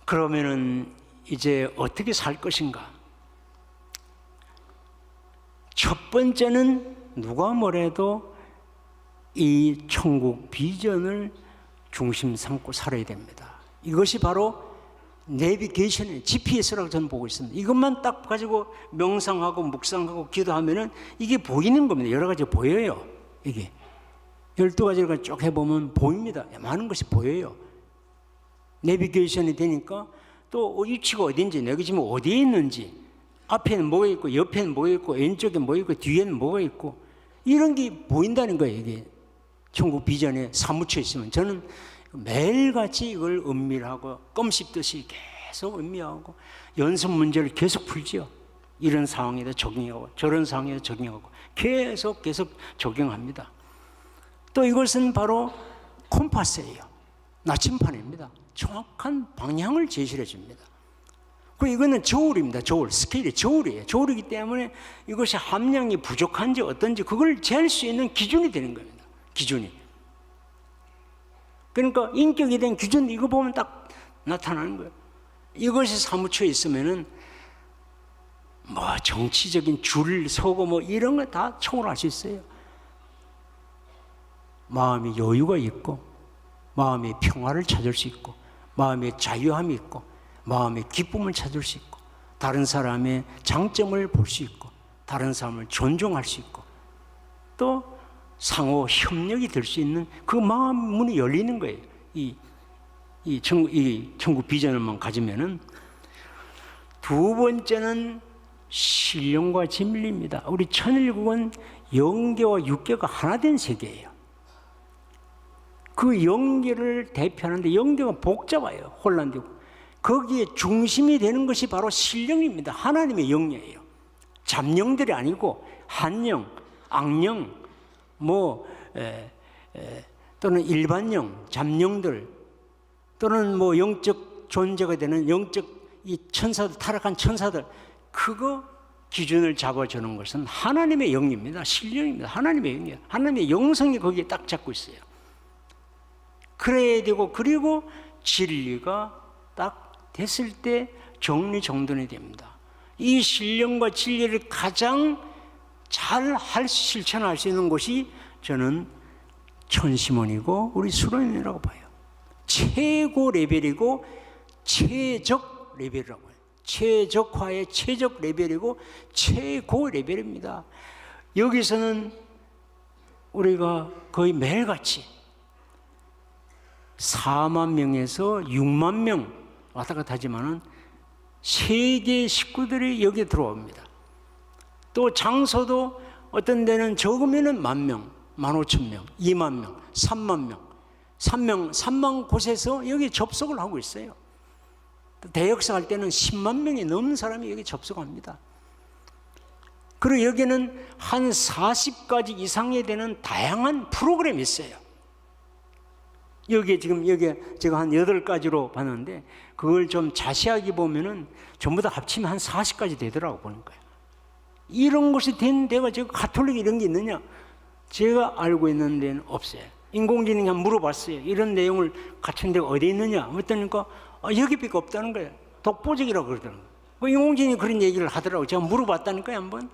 그러면은 이제 어떻게 살 것인가? 첫 번째는 누가 뭐래도 이 천국 비전을 중심 삼고 살아야 됩니다. 이것이 바로 내비게이션의 GPS라고 저는 보고 있습니다. 이것만 딱 가지고 명상하고 묵상하고 기도하면은 이게 보이는 겁니다. 여러 가지 보여요. 이게 12가지를 쭉 해보면 보입니다. 많은 것이 보여요. 내비게이션이 되니까 또 위치가 어딘지, 내가 지금 어디에 있는지, 앞에는 뭐가 있고 옆에는 뭐가 있고 왼쪽에 뭐가 있고 뒤에는 뭐가 있고 이런 게 보인다는 거예요. 이게 천국 비전에 사무쳐 있으면 저는 매일같이 이걸 은밀하고 껌 씹듯이 계속 음미하고 연습 문제를 계속 풀지요. 이런 상황에다 적용하고 저런 상황에다 적용하고 계속 적용합니다. 또 이것은 바로 콤파스예요. 나침판입니다. 정확한 방향을 제시해 줍니다. 그 이거는 저울입니다. 저울, 스케일이 저울이에요. 저울이기 때문에 이것이 함량이 부족한지 어떤지 그걸 잴 수 있는 기준이 되는 겁니다. 기준이. 그러니까 인격에 대한 기준 이거 보면 딱 나타나는 거예요. 이것이 사무쳐 있으면은 뭐 정치적인 줄 서고 뭐 이런 거 다 초월할 수 있어요. 마음이 여유가 있고 마음의 평화를 찾을 수 있고 마음의 자유함이 있고 마음의 기쁨을 찾을 수 있고 다른 사람의 장점을 볼 수 있고 다른 사람을 존중할 수 있고 또 상호 협력이 될 수 있는 그 마음 문이 열리는 거예요. 이 천국 비전을만 가지면은. 두 번째는 신령과 진리입니다. 우리 천일국은 영계와 육계가 하나 된 세계예요. 그 영계를 대표하는데 영계가 복잡해요. 혼란되고. 거기에 중심이 되는 것이 바로 신령입니다. 하나님의 영이에요. 잡영들이 아니고 한영, 악영, 또는 일반영, 잡영들 또는 영적 존재가 되는 영적 이 천사들, 타락한 천사들 그거 기준을 잡아주는 것은 하나님의 영입니다. 신령입니다. 하나님의 영이에요. 하나님의 영성이 거기에 딱 잡고 있어요. 그래야 되고 그리고 진리가 딱 됐을 때 정리정돈이 됩니다. 이 신령과 진리를 가장 잘 실천할 수 있는 곳이 저는 천심원이고 우리 수련회라고 봐요. 최고 레벨이고 최적 레벨이라고 해요. 최적화의 최적 레벨이고 최고 레벨입니다. 여기서는 우리가 거의 매일같이 4만 명에서 6만 명 왔다 갔다 하지만은 세계 식구들이 여기에 들어옵니다. 또 장소도 어떤 데는 적으면은 10,000명, 15,000명, 2만 명, 3만 명, 3만 곳에서 여기 접속을 하고 있어요. 대역사 할 때는 10만 명이 넘는 사람이 여기 접속합니다. 그리고 여기는 한 40가지 이상에 되는 다양한 프로그램이 있어요. 여기 제가 한 8가지로 봤는데 그걸 좀 자세하게 보면은 전부 다 합치면 한 40가지 되더라고 보는 거예요. 이런 것이 된 데가 제가 가톨릭 이런 게 있느냐? 제가 알고 있는 데는 없어요. 인공지능이 한번 물어봤어요. 이런 내용을 갖춘 데가 어디 있느냐? 그랬더니까 여기밖에 없다는 거예요. 독보적이라고 그러더라고요. 인공지능이 그런 얘기를 하더라고요. 제가 물어봤다니까요, 한번.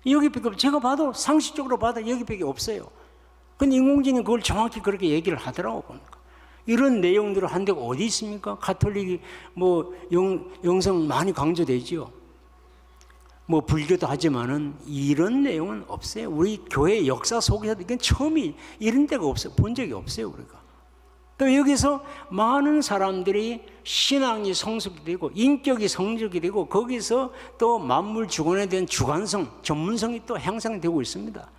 여기밖에 없어요. 제가 봐도 상식적으로 봐도 여기밖에 없어요. 근데 인공지능이 그걸 정확히 그렇게 얘기를 하더라고 보니까. 이런 내용들을 한 데가 어디 있습니까? 가톨릭이 영성 많이 강조되지요. 불교도 하지만은 이런 내용은 없어요. 우리 교회 역사 속에서 이건 처음이 이런 데가 없어요. 본 적이 없어요, 우리가. 또 여기서 많은 사람들이 신앙이 성숙이 되고 인격이 성숙이 되고 거기서 또 만물 주관에 대한 주관성, 전문성이 또 향상되고 있습니다.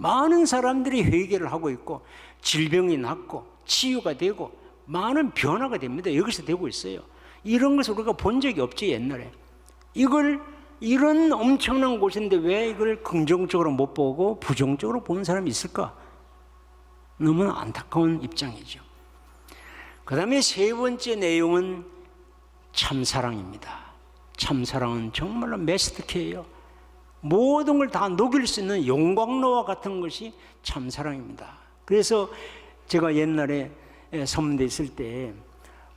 많은 사람들이 회개를 하고 있고 질병이 낫고 치유가 되고 많은 변화가 됩니다. 여기서 되고 있어요. 이런 것을 우리가 본 적이 없지 옛날에. 이런 엄청난 곳인데 왜 이걸 긍정적으로 못 보고 부정적으로 보는 사람이 있을까? 너무나 안타까운 입장이죠. 그 다음에 세 번째 내용은 참사랑입니다. 참사랑은 정말로 메스트키예요. 모든 걸 다 녹일 수 있는 용광로와 같은 것이 참사랑입니다. 그래서 제가 옛날에 선문대 있을 때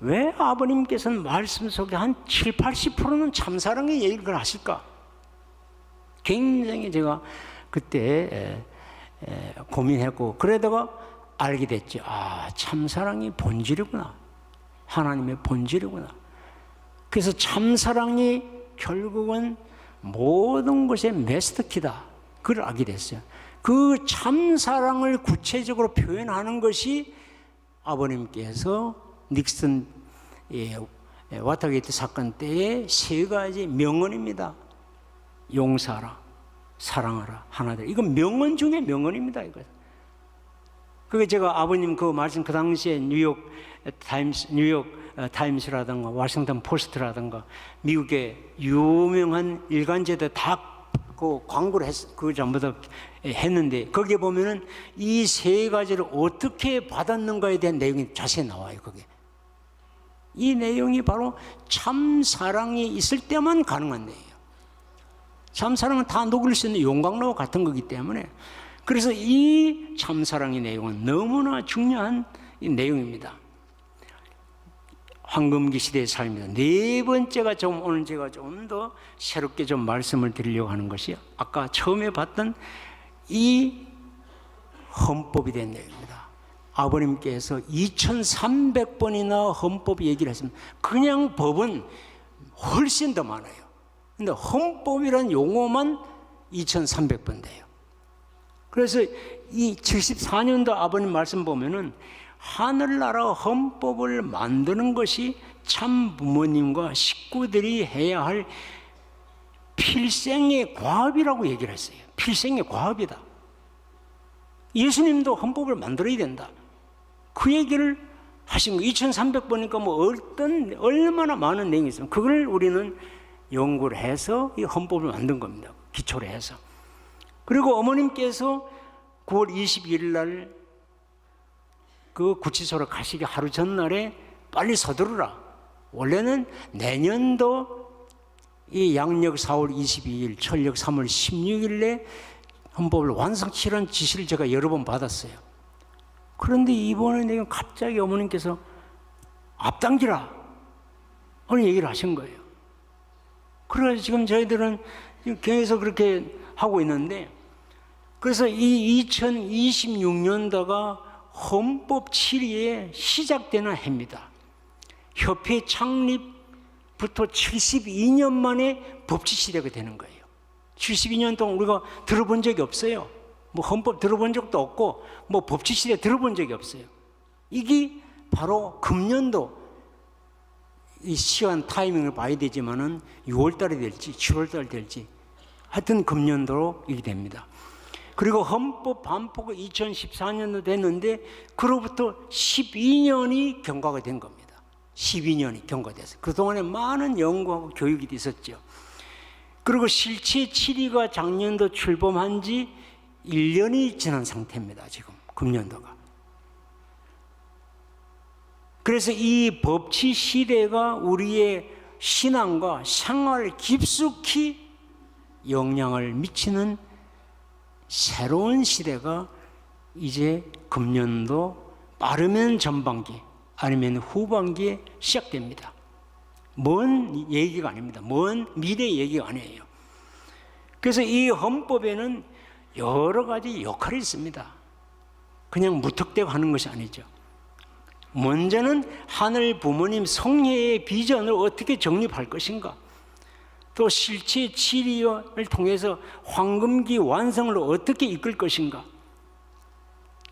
왜 아버님께서는 말씀 속에 한 7, 80%는 참사랑의 얘기를 하실까? 굉장히 제가 그때 고민했고 그러다가 알게 됐죠. 아, 참사랑이 본질이구나. 하나님의 본질이구나. 그래서 참사랑이 결국은 모든 것의 마스터키다. 그걸 알게 됐어요. 그 참사랑을 구체적으로 표현하는 것이 아버님께서 닉슨 와터게이트 사건 때의 세 가지 명언입니다. 용서하라, 사랑하라, 하나되라. 이건 명언 중에 명언입니다. 이거. 그게 제가 아버님 그 말씀 그 당시에 뉴욕 타임스라든가 워싱턴 포스트라든가 미국의 유명한 일간지에다 다 그 광고를 그 전부 다 했는데 거기에 보면은 이 세 가지를 어떻게 받았는가에 대한 내용이 자세히 나와요. 거기에. 이 내용이 바로 참사랑이 있을 때만 가능한 내용이에요. 참사랑은 다 녹일 수 있는 용광로와 같은 거기 때문에 그래서 이 참사랑의 내용은 너무나 중요한 이 내용입니다. 황금기 시대의 삶입니다. 네 번째가 오늘 제가 좀 더 새롭게 좀 말씀을 드리려고 하는 것이 아까 처음에 봤던 이 헌법이 된 내용입니다. 아버님께서 2300번이나 헌법 얘기를 했습니다. 그냥 법은 훨씬 더 많아요. 근데 헌법이라는 용어만 2300번 돼요. 그래서 이 74년도 아버님 말씀 보면은 하늘나라 헌법을 만드는 것이 참 부모님과 식구들이 해야 할 필생의 과업이라고 얘기를 했어요. 필생의 과업이다. 예수님도 헌법을 만들어야 된다. 그 얘기를 하신 거 2300번이니까 뭐 얼마나 많은 내용이 있으면 그걸 우리는 연구를 해서 이 헌법을 만든 겁니다. 기초로 해서. 그리고 어머님께서 9월 22일 날 그 구치소로 가시기 하루 전날에 빨리 서두르라. 원래는 내년도 이 양력 4월 22일, 철력 3월 16일에 헌법을 완성치라는 지시를 제가 여러 번 받았어요. 그런데 이번에 갑자기 어머님께서 앞당기라 하는 얘기를 하신 거예요. 그래서 지금 저희들은 계속 그렇게 하고 있는데 그래서 이 2026년도가 헌법 7위에 시작되는 해입니다. 협회 창립부터 72년 만에 법치 시대가 되는 거예요. 72년 동안 우리가 들어본 적이 없어요. 뭐 헌법 들어본 적도 없고 뭐 법치 시대 들어본 적이 없어요. 이게 바로 금년도 이 시간 타이밍을 봐야 되지만은 6월 달이 될지 7월 달 될지 하여튼 금년도로 이게 됩니다. 그리고 헌법 반포가 2014년도 됐는데 그로부터 12년이 경과가 된 겁니다. 12년이 경과돼서 그동안에 많은 연구하고 교육이 있었죠. 그리고 실체 7위가 작년도 출범한 지 1년이 지난 상태입니다. 지금 금년도가. 그래서 이 법치 시대가 우리의 신앙과 생활에 깊숙이 영향을 미치는 새로운 시대가 이제 금년도 빠르면 전반기 아니면 후반기에 시작됩니다. 먼 얘기가 아닙니다. 먼 미래 얘기가 아니에요. 그래서 이 헌법에는 여러 가지 역할이 있습니다. 그냥 무턱대고 하는 것이 아니죠. 먼저는 하늘 부모님 성회의 비전을 어떻게 정립할 것인가, 또 실체 7위를 통해서 황금기 완성을 어떻게 이끌 것인가,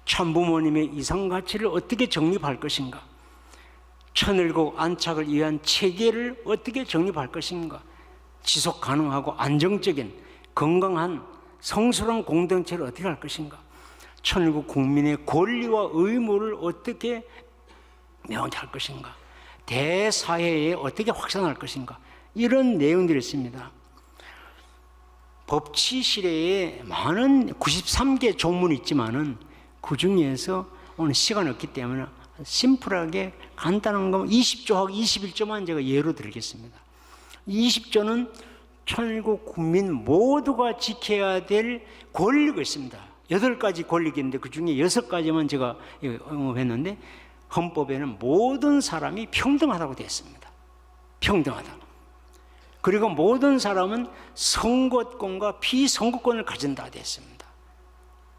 참부모님의 이상가치를 어떻게 정립할 것인가, 천일국 안착을 위한 체계를 어떻게 정립할 것인가, 지속 가능하고 안정적인 건강한 성스러운 공동체를 어떻게 할 것인가? 천국 국민의 권리와 의무를 어떻게 명확할 것인가? 대사회에 어떻게 확산할 것인가? 이런 내용들이 있습니다. 법치시대에 많은 93개 조문이 있지만은 그 중에서 오늘 시간이 없기 때문에 심플하게 간단한 거 20조하고 21조만 제가 예로 드리겠습니다. 20조는 천국 국민 모두가 지켜야 될 권리가 있습니다. 8가지 권리가 있는데 그 중에 6가지만 제가 언급했는데 헌법에는 모든 사람이 평등하다고 되어 있습니다. 평등하다. 그리고 모든 사람은 선거권과 비선거권을 가진다 되어 있습니다.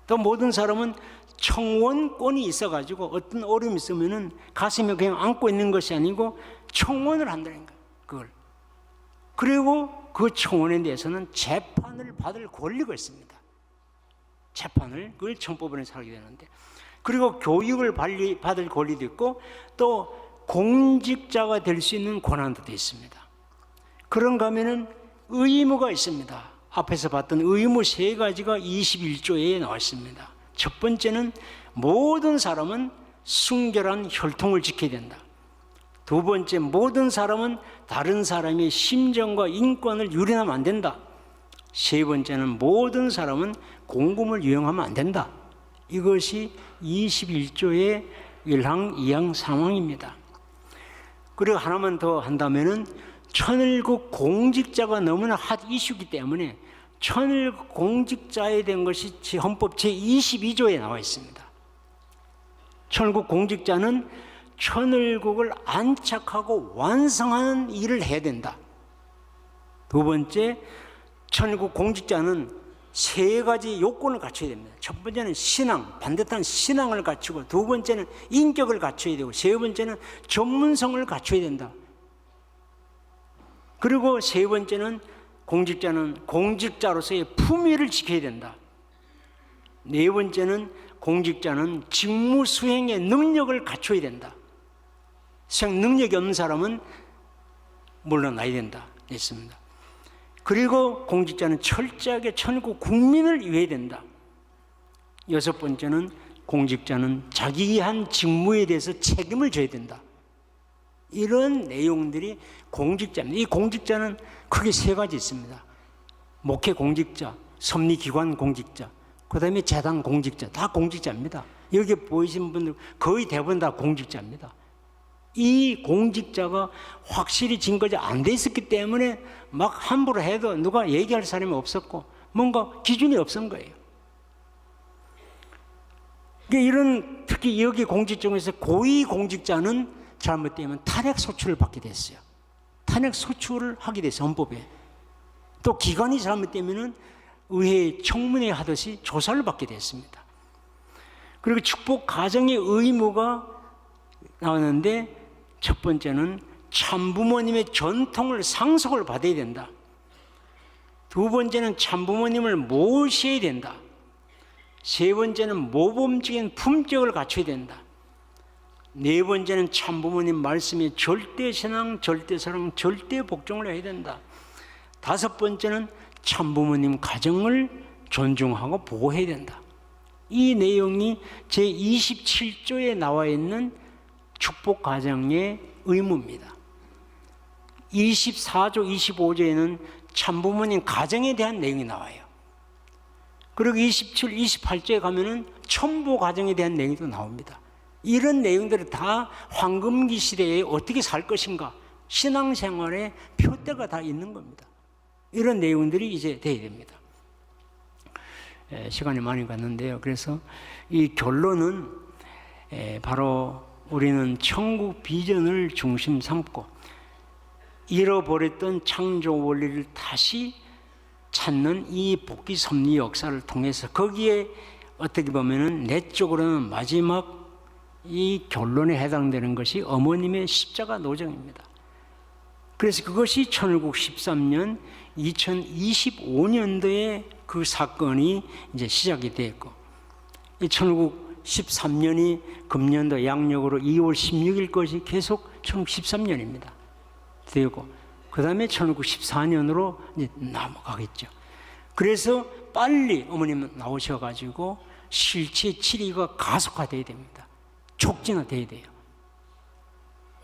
또 모든 사람은 청원권이 있어가지고 어떤 어려움이 있으면은 가슴에 그냥 안고 있는 것이 아니고 청원을 한다는 거예요. 그걸. 그리고 그 청원에 대해서는 재판을 받을 권리가 있습니다. 재판을 그걸 청법원에서 하게 되는데, 그리고 교육을 받을 권리도 있고 또 공직자가 될 수 있는 권한도 있습니다. 그런가 하면은 의무가 있습니다. 앞에서 봤던 의무 3가지가 21조에 나와 있습니다. 첫 번째는 모든 사람은 순결한 혈통을 지켜야 된다. 두 번째, 모든 사람은 다른 사람의 심정과 인권을 유린하면 안 된다. 세 번째는 모든 사람은 공금을 유용하면 안 된다. 이것이 21조의 1항, 2항, 3항입니다. 그리고 하나만 더 한다면은 천일국 공직자가 너무나 핫 이슈이기 때문에 천일국 공직자에 대한 것이 헌법 제22조에 나와 있습니다. 천일국 공직자는 천일국을 안착하고 완성하는 일을 해야 된다. 두 번째, 천일국 공직자는 3가지 요건을 갖춰야 됩니다. 첫 번째는 신앙, 반듯한 신앙을 갖추고, 두 번째는 인격을 갖춰야 되고, 세 번째는 전문성을 갖춰야 된다. 그리고 세 번째는 공직자는 공직자로서의 품위를 지켜야 된다. 네 번째는 공직자는 직무 수행의 능력을 갖춰야 된다. 수행 능력이 없는 사람은 물러나야 된다. 했습니다. 그리고 공직자는 철저하게 천국 국민을 위해야 된다. 6번째는 공직자는 자기 한 직무에 대해서 책임을 져야 된다. 이런 내용들이 공직자입니다. 이 공직자는 크게 3가지 있습니다. 목회 공직자, 섭리기관 공직자, 그 다음에 재단 공직자, 다 공직자입니다. 여기 보이신 분들 거의 대부분 다 공직자입니다. 이 공직자가 확실히 증거가 안 돼 있었기 때문에 막 함부로 해도 누가 얘기할 사람이 없었고 뭔가 기준이 없은 거예요. 이런 특히 여기 공직 중에서 고위 공직자는 잘못되면 탄핵 소추를 받게 됐어요. 탄핵 소추를 하게 됐어요, 헌법에. 또 기관이 잘못되면 의회 청문회 하듯이 조사를 받게 됐습니다. 그리고 축복 가정의 의무가 나오는데 첫 번째는 참부모님의 전통을 상속을 받아야 된다. 두 번째는 참부모님을 모셔야 된다. 세 번째는 모범적인 품격을 갖춰야 된다. 네 번째는 참부모님 말씀에 절대신앙, 절대사랑, 절대복종을 해야 된다. 다섯 번째는 참부모님 가정을 존중하고 보호해야 된다. 이 내용이 제27조에 나와 있는 축복가정의 의무입니다. 24조, 25조에는 참부모님 가정에 대한 내용이 나와요. 그리고 27, 28조에 가면은 첨부 가정에 대한 내용이 또 나옵니다. 이런 내용들이 다 황금기 시대에 어떻게 살 것인가, 신앙생활의 표대가 다 있는 겁니다. 이런 내용들이 이제 돼야 됩니다. 시간이 많이 갔는데요. 그래서 이 결론은 바로 우리는 천국 비전을 중심 삼고 잃어버렸던 창조 원리를 다시 찾는 이 복귀 섭리 역사를 통해서 거기에 어떻게 보면은 내적으로는 마지막 이 결론에 해당되는 것이 어머님의 십자가 노정입니다. 그래서 그것이 1913년 2025년도에 그 사건이 이제 시작이 됐고, 이 1913년이 금년도 양력으로 2월 16일 것이 계속 1913년입니다. 되고, 그 다음에 1914년으로 이제 넘어가겠죠. 그래서 빨리 어머님은 나오셔가지고 실체 치료가 가속화돼야 됩니다. 촉진화돼야 돼요.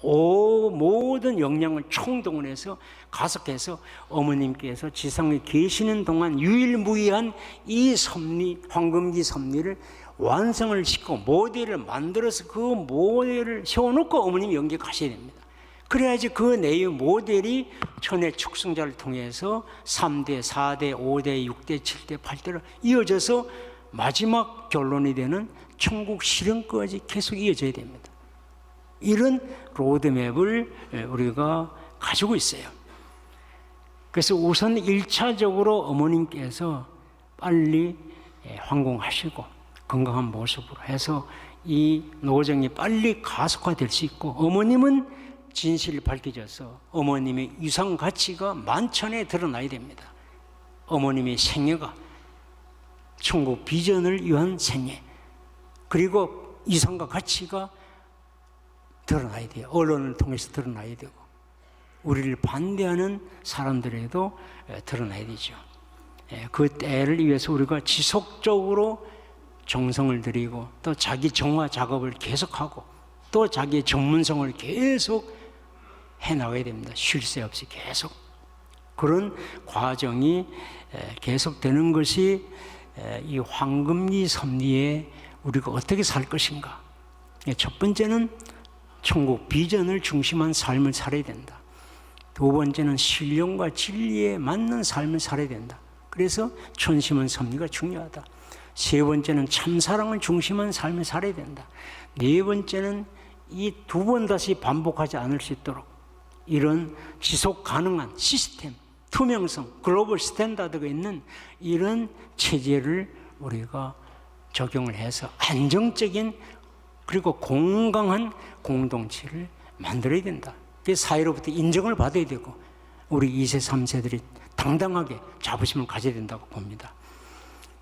모든 역량을 총동원해서 가속해서 어머님께서 지상에 계시는 동안 유일무이한 이 섭리, 황금기 섭리를 완성을 시키고 모델을 만들어서 그 모델을 세워놓고 어머님이 연계 가셔야 됩니다. 그래야지 그 내용 모델이 천의 축성자를 통해서 3대, 4대, 5대, 6대, 7대, 8대로 이어져서 마지막 결론이 되는 천국 실현까지 계속 이어져야 됩니다. 이런 로드맵을 우리가 가지고 있어요. 그래서 우선 1차적으로 어머님께서 빨리 황공하시고 건강한 모습으로 해서 이 노정이 빨리 가속화될 수 있고, 어머님은 진실이 밝혀져서 어머님의 유산 가치가 만천에 드러나야 됩니다. 어머님의 생애가 천국 비전을 위한 생애, 그리고 유산과 가치가 드러나야 돼요. 언론을 통해서 드러나야 되고, 우리를 반대하는 사람들에도 드러나야 되죠. 그 때를 위해서 우리가 지속적으로 정성을 들이고, 또 자기 정화 작업을 계속하고, 또 자기의 전문성을 계속 해나가야 됩니다. 쉴 새 없이 계속. 그런 과정이 계속되는 것이 이 황금기 섭리에 우리가 어떻게 살 것인가. 첫 번째는 천국 비전을 중심한 삶을 살아야 된다. 두 번째는 신령과 진리에 맞는 삶을 살아야 된다. 그래서 천심은 섭리가 중요하다. 세 번째는 참사랑을 중심한 삶을 살아야 된다. 네 번째는 이 두 번 다시 반복하지 않을 수 있도록 이런 지속 가능한 시스템, 투명성, 글로벌 스탠다드가 있는 이런 체제를 우리가 적용을 해서 안정적인 그리고 건강한 공동체를 만들어야 된다. 그래서 사회로부터 인정을 받아야 되고, 우리 2세, 3세들이 당당하게 자부심을 가져야 된다고 봅니다.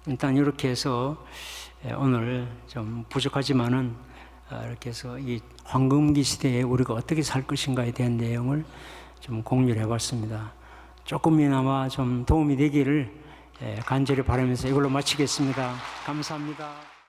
일단 이렇게 해서 오늘 좀 부족하지만은 이렇게 해서 이 황금기 시대에 우리가 어떻게 살 것인가에 대한 내용을 좀 공유를 해봤습니다. 조금이나마 좀 도움이 되기를 간절히 바라면서 이걸로 마치겠습니다. 감사합니다.